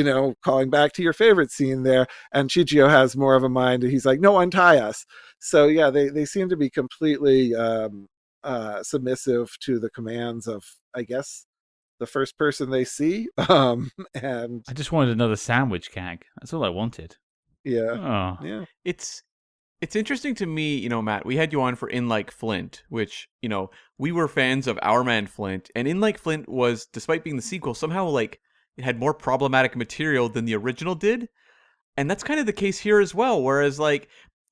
calling back to your favorite scene there. And Ciccio has more of a mind. He's like, no, untie us. So, yeah, they seem to be completely submissive to the commands of, I guess, the first person they see. And I just wanted another sandwich gag. That's all I wanted. Yeah. Oh. Yeah. It's interesting to me, Matt, we had you on for In Like Flint, which, we were fans of Our Man Flint, and In Like Flint was, despite being the sequel, somehow, it had more problematic material than the original did. And that's kind of the case here as well, whereas,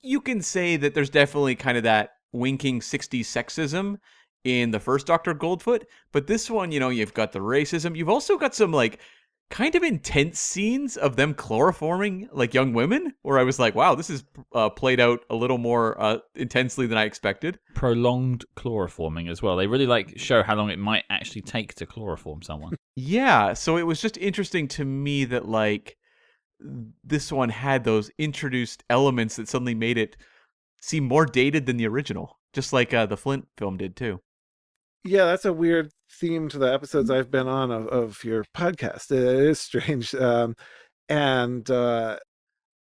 you can say that there's definitely kind of that winking 60s sexism in the first Dr. Goldfoot, but this one, you've got the racism. You've also got some, kind of intense scenes of them chloroforming young women, where I was like, wow, this is played out a little more intensely than I expected. Prolonged chloroforming as well. They really show how long it might actually take to chloroform someone. Yeah, so it was just interesting to me that this one had those introduced elements that suddenly made it seem more dated than the original, just like the Flint film did too. Yeah, that's a weird theme to the episodes I've been on of your podcast. It is strange. And I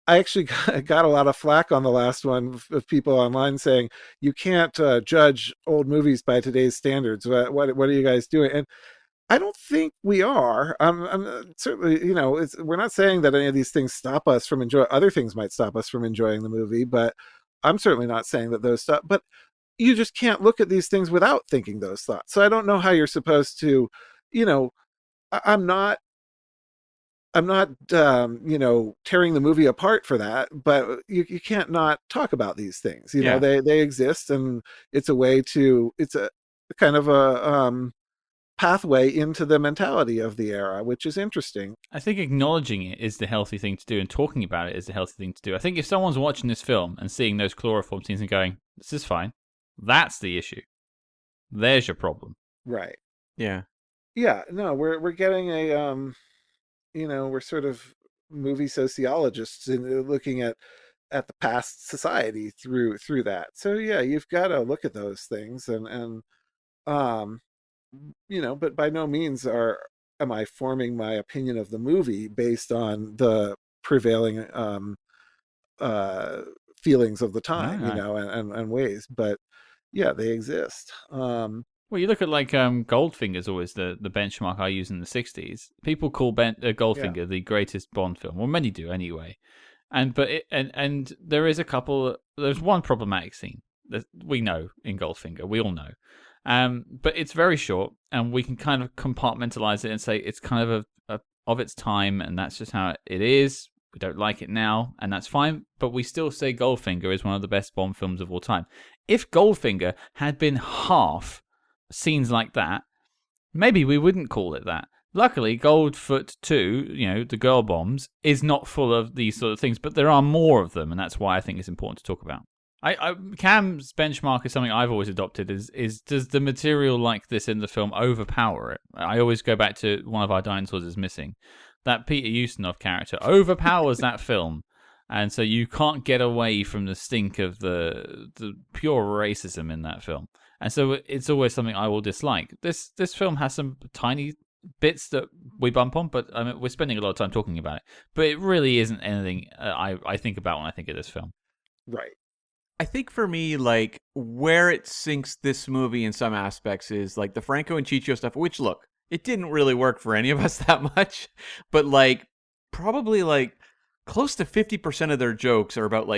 actually got a lot of flack on the last one of people online saying, you can't judge old movies by today's standards. What are you guys doing? And I don't think we are. I'm certainly, we're not saying that any of these things stop us from enjoying. Other things might stop us from enjoying the movie, but I'm certainly not saying that those stop. But you just can't look at these things without thinking those thoughts. So I don't know how you're supposed to, I'm not, tearing the movie apart for that, but you can't not talk about these things. They exist, and it's a way to, it's a kind of a pathway into the mentality of the era, which is interesting. I think acknowledging it is the healthy thing to do, and talking about it is the healthy thing to do. I think if someone's watching this film and seeing those chloroform scenes and going, this is fine, that's the issue. There's your problem. Right. Yeah. Yeah. No, we're getting a we're sort of movie sociologists in looking at the past society through that. So yeah, you've got to look at those things and but by no means am I forming my opinion of the movie based on the prevailing feelings of the time, and ways. But yeah, they exist. Well, you look at Goldfinger's always the benchmark I use in the 60s. People call Goldfinger the greatest Bond film. Well, many do anyway. And there is there's one problematic scene that we know in Goldfinger. We all know. But it's very short, and we can kind of compartmentalize it and say it's kind of of its time, and that's just how it is. We don't like it now, and that's fine, but we still say Goldfinger is one of the best Bond films of all time. If Goldfinger had been half scenes like that, maybe we wouldn't call it that. Luckily, Goldfoot 2, the girl bombs, is not full of these sort of things, but there are more of them, and that's why I think it's important to talk about. Cam's benchmark is something I've always adopted is does the material like this in the film overpower it? I always go back to One of Our Dinosaurs is Missing. That Peter Ustinov character overpowers that film, and so you can't get away from the stink of the pure racism in that film. And so it's always something I will dislike. This film has some tiny bits that we bump on, but we're spending a lot of time talking about it. But it really isn't anything I think about when I think of this film. Right. I think for me, where it sinks this movie in some aspects is the Franco and Ciccio stuff, which, look, it didn't really work for any of us that much, but probably close to 50% of their jokes are about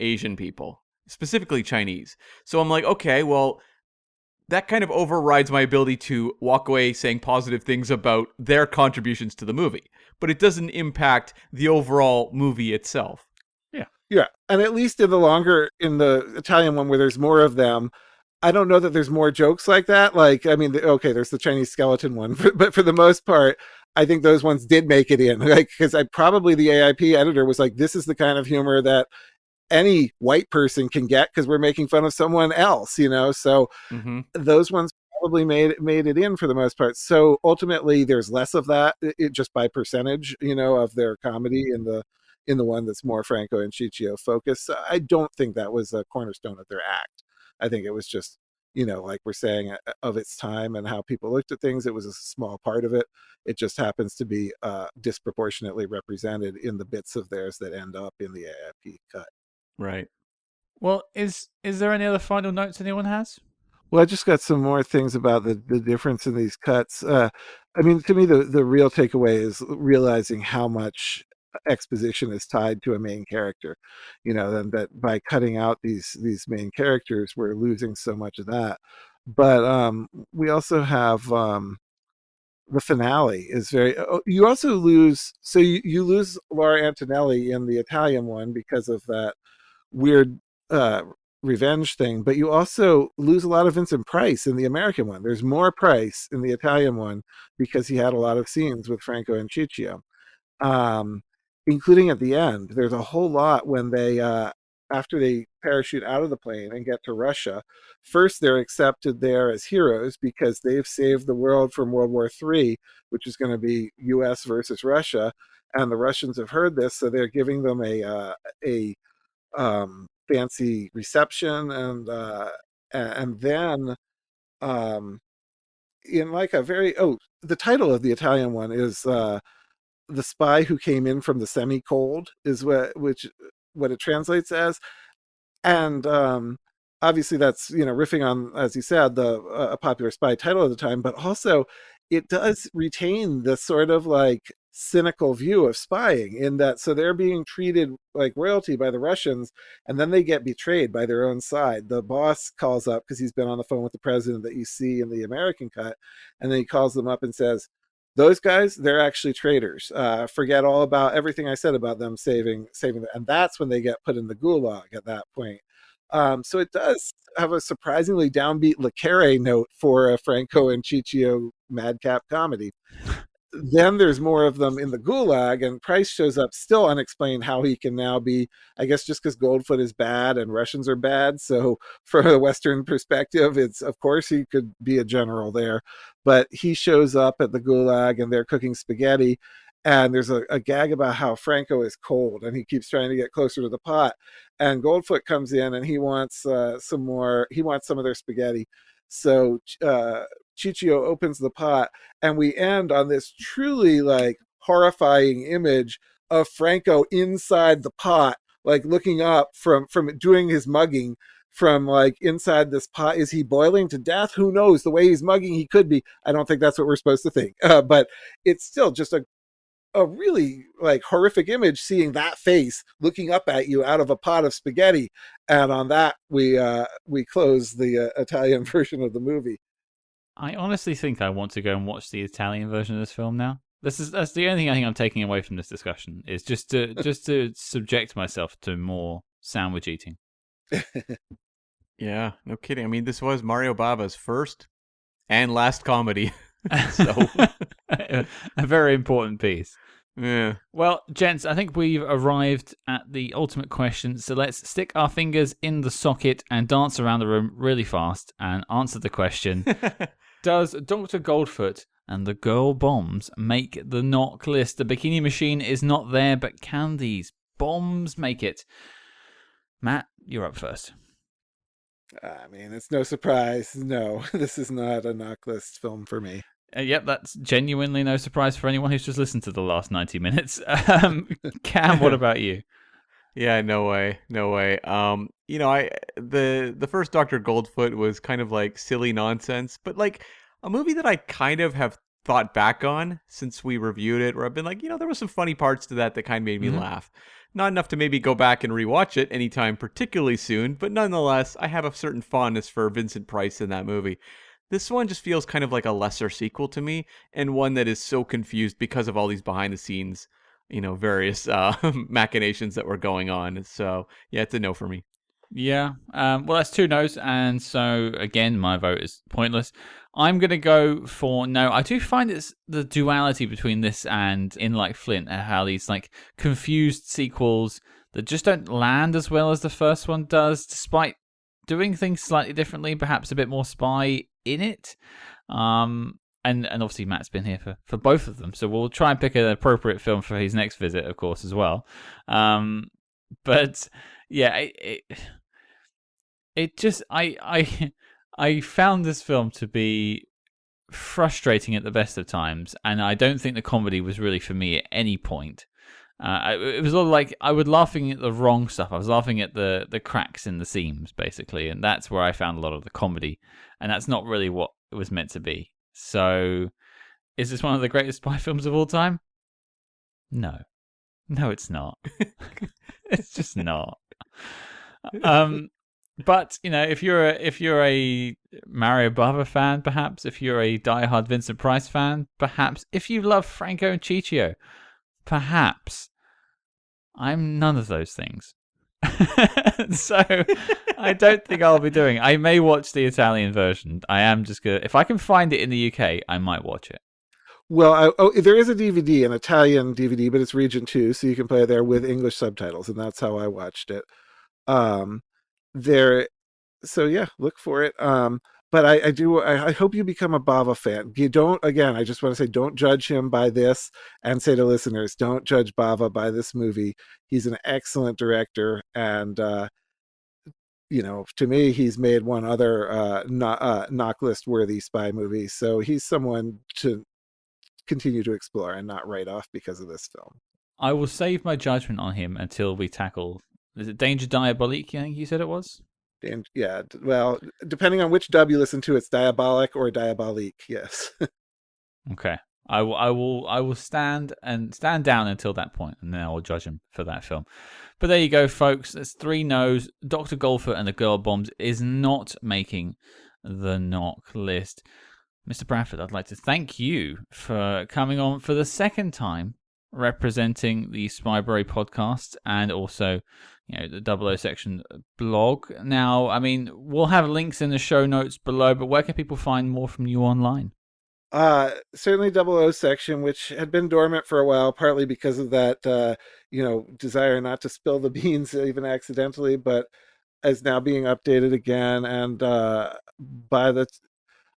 Asian people, specifically Chinese. So I'm okay, well, that kind of overrides my ability to walk away saying positive things about their contributions to the movie, but it doesn't impact the overall movie itself. Yeah, and at least in the Italian one where there's more of them, I don't know that there's more jokes like that. There's the Chinese skeleton one, but for the most part, I think those ones did make it in. Because the AIP editor was like, this is the kind of humor that any white person can get because we're making fun of someone else, So those ones probably made it in for the most part. So ultimately, there's less of that, just by percentage, of their comedy in the one that's more Franco and Ciccio focused. I don't think that was a cornerstone of their act. I think it was just, like we're saying, of its time and how people looked at things. It was a small part of it. It just happens to be disproportionately represented in the bits of theirs that end up in the AIP cut. Right. Well, is there any other final notes anyone has? Well, I just got some more things about the difference in these cuts. I mean, to me, the real takeaway is realizing how much exposition is tied to a main character. And that by cutting out these main characters, we're losing so much of that. But we also have the finale is very. You also lose. So you lose Laura Antonelli in the Italian one because of that weird revenge thing, but you also lose a lot of Vincent Price in the American one. There's more Price in the Italian one because he had a lot of scenes with Franco and Ciccio, including at the end. There's a whole lot when they after they parachute out of the plane and get to Russia. First, they're accepted there as heroes because they've saved the world from World War III, which is going to be US versus Russia, and the Russians have heard this, so they're giving them a fancy reception, and then in like a very the title of the Italian one is The Spy Who Came In from the Semi-Cold, is what it translates as. And obviously that's riffing on, as you said, the a popular spy title of the time, but also it does retain this sort of like cynical view of spying, in that so they're being treated like royalty by the Russians, and then they get betrayed by their own side. The boss calls up because he's been on the phone with the president that you see in the American cut, and then he calls them up and says, those guys, they're actually traitors. Forget all about everything I said about them saving them. And that's when they get put in the gulag at that point. So it does have a surprisingly downbeat Le Carre note for a Franco and Ciccio madcap comedy. Then there's more of them in the gulag, and Price shows up still unexplained how he can now be, I guess just because Goldfoot is bad and Russians are bad. So from a Western perspective, it's of course he could be a general there, but he shows up at the gulag and they're cooking spaghetti. And there's a gag about how Franco is cold and he keeps trying to get closer to the pot. And Goldfoot comes in and he wants some more. He wants some of their spaghetti. So Ciccio opens the pot, and we end on this truly like horrifying image of Franco inside the pot, like looking up from doing his mugging from like inside this pot. Is he boiling to death? Who knows? The way he's mugging, he could be. I don't think that's what we're supposed to think. But it's still just a really like horrific image, seeing that face looking up at you out of a pot of spaghetti. And on that, we close the Italian version of the movie. I honestly think I want to go and watch the Italian version of this film now. That's the only thing I think I'm taking away from this discussion, is just to subject myself to more sandwich eating. Yeah, no kidding. I mean, this was Mario Bava's first and last comedy. So a very important piece. Yeah. Well, gents, I think we've arrived at the ultimate question. So let's stick our fingers in the socket and dance around the room really fast and answer the question. Does Dr. Goldfoot and the girl bombs make the knock list? The bikini machine is not there, but can these bombs make it? Matt, you're up first. I mean, it's no surprise. No, this is not a knock list film for me. Yep, that's genuinely no surprise for anyone who's just listened to the last 90 minutes. Cam, what about you? Yeah, no way. The first Dr. Goldfoot was kind of like silly nonsense, but like a movie that I kind of have thought back on since we reviewed it, where I've been like, there were some funny parts to that kind of made me laugh. Not enough to maybe go back and rewatch it anytime particularly soon, but nonetheless, I have a certain fondness for Vincent Price in that movie. This one just feels kind of like a lesser sequel to me, and one that is so confused because of all these behind the scenes, various machinations that were going on. So yeah, it's a no for me. Yeah. Well, that's 2 no's, and so again, my vote is pointless. I'm gonna go for no. I do find it's the duality between this and In Like Flint, how these like confused sequels that just don't land as well as the first one does, despite doing things slightly differently, perhaps a bit more spy in it. And obviously Matt's been here for both of them, so we'll try and pick an appropriate film for his next visit, of course, as well. But yeah, it just I found this film to be frustrating at the best of times, and I don't think the comedy was really for me at any point. It was all like I was laughing at the wrong stuff. I was laughing at the cracks in the seams, basically, and that's where I found a lot of the comedy, and that's not really what it was meant to be. So, is this one of the greatest spy films of all time? No, it's not. It's just not. But if you're a Mario Bava fan, perhaps if you're a diehard Vincent Price fan, perhaps if you love Franco and Ciccio, perhaps. I'm none of those things. So I don't think I'll be doing. I may watch the Italian version. I am just gonna. If I can find it in the UK, I might watch it. Well, there is a DVD, an Italian DVD, but it's Region 2, so you can play it there with English subtitles, and that's how I watched it. So yeah, look for it. But I hope you become a Bava fan. You don't, again, I just want to say, don't judge him by this, and say to listeners, don't judge Bava by this movie. He's an excellent director, and to me, he's made one other knock list worthy spy movie. So he's someone to continue to explore and not write off because of this film. I will save my judgment on him until we tackle. Is it Danger Diabolique? I think you said it was. And yeah, well, depending on which dub you listen to, it's Diabolic or Diabolique. Yes. Okay, I will stand down until that point, and then I will judge him for that film. But there you go, folks. There's 3 no's. Dr. Goldfoot and the Girl Bombs is not making the knock list. Mr. Bradford, I'd like to thank you for coming on for the second time, representing the Spyberry podcast and also the 00 Section blog. Now, I mean, we'll have links in the show notes below, but where can people find more from you online? Certainly 00 Section, which had been dormant for a while, partly because of that, desire not to spill the beans even accidentally, but is now being updated again. And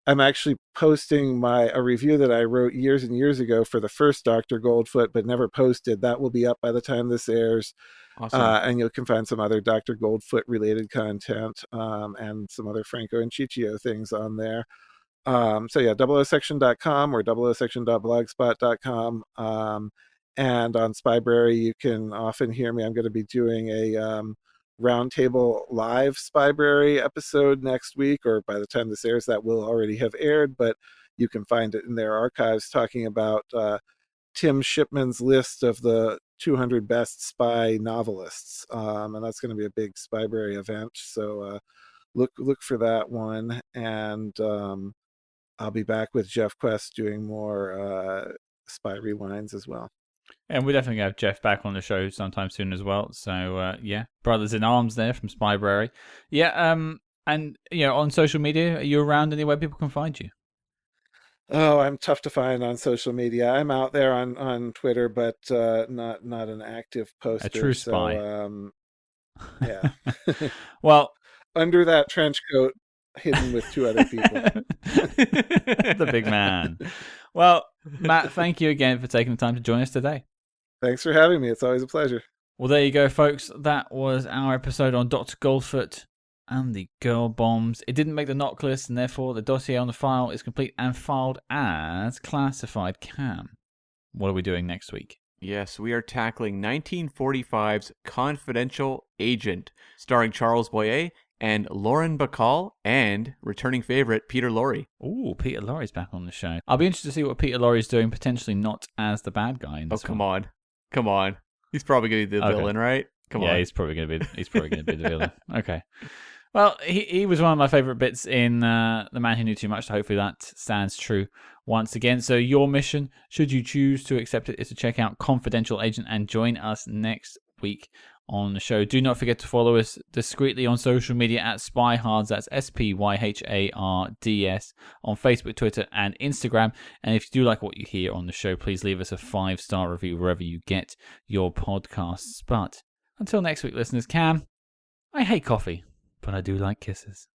I'm actually posting a review that I wrote years and years ago for the first Dr. Goldfoot, but never posted. That will be up by the time this airs. Awesome. And you can find some other Dr. Goldfoot related content and some other Franco and Ciccio things on there. So yeah, 00section.com or 00section.blogspot.com. And on Spyberry, you can often hear me. I'm going to be doing a Roundtable Live Spyberry episode next week, or by the time this airs, that will already have aired, but you can find it in their archives, talking about Tim Shipman's list of the 200 best spy novelists, and that's going to be a big Spyberry event. So look for that one, and I'll be back with Jeff Quest doing more Spy Rewinds as well. And we're definitely going to have Jeff back on the show sometime soon as well. So yeah, brothers in arms there from Spyberry. Yeah, and on social media, are you around anywhere people can find you? Oh, I'm tough to find on social media. I'm out there on Twitter, but not an active poster. A true spy. So, yeah. Well, under that trench coat, hidden with 2 other people. The big man. Well, Matt, thank you again for taking the time to join us today. Thanks for having me. It's always a pleasure. Well, there you go, folks. That was our episode on Dr. Goldfoot and the Girl Bombs. It didn't make the knock list, and therefore the dossier on the file is complete and filed as classified. Cam, what are we doing next week? Yes, we are tackling 1945's Confidential Agent, starring Charles Boyer and Lauren Bacall, and returning favorite Peter Lorre. Ooh, Peter Lorre's back on the show. I'll be interested to see what Peter Lorre's doing, potentially not as the bad guy in this come on. He's probably going to be the villain, right? Come on. Yeah, he's probably going to be the villain. Okay. Well, he was one of my favorite bits in The Man Who Knew Too Much, so hopefully that stands true once again. So your mission, should you choose to accept it, is to check out Confidential Agent and join us next week on the show. Do not forget to follow us discreetly on social media at Spyhards. That's SPYHARDS on Facebook, Twitter, and Instagram. And if you do like what you hear on the show, please leave us a 5-star review wherever you get your podcasts. But until next week, listeners, Cam, I hate coffee, but I do like kisses.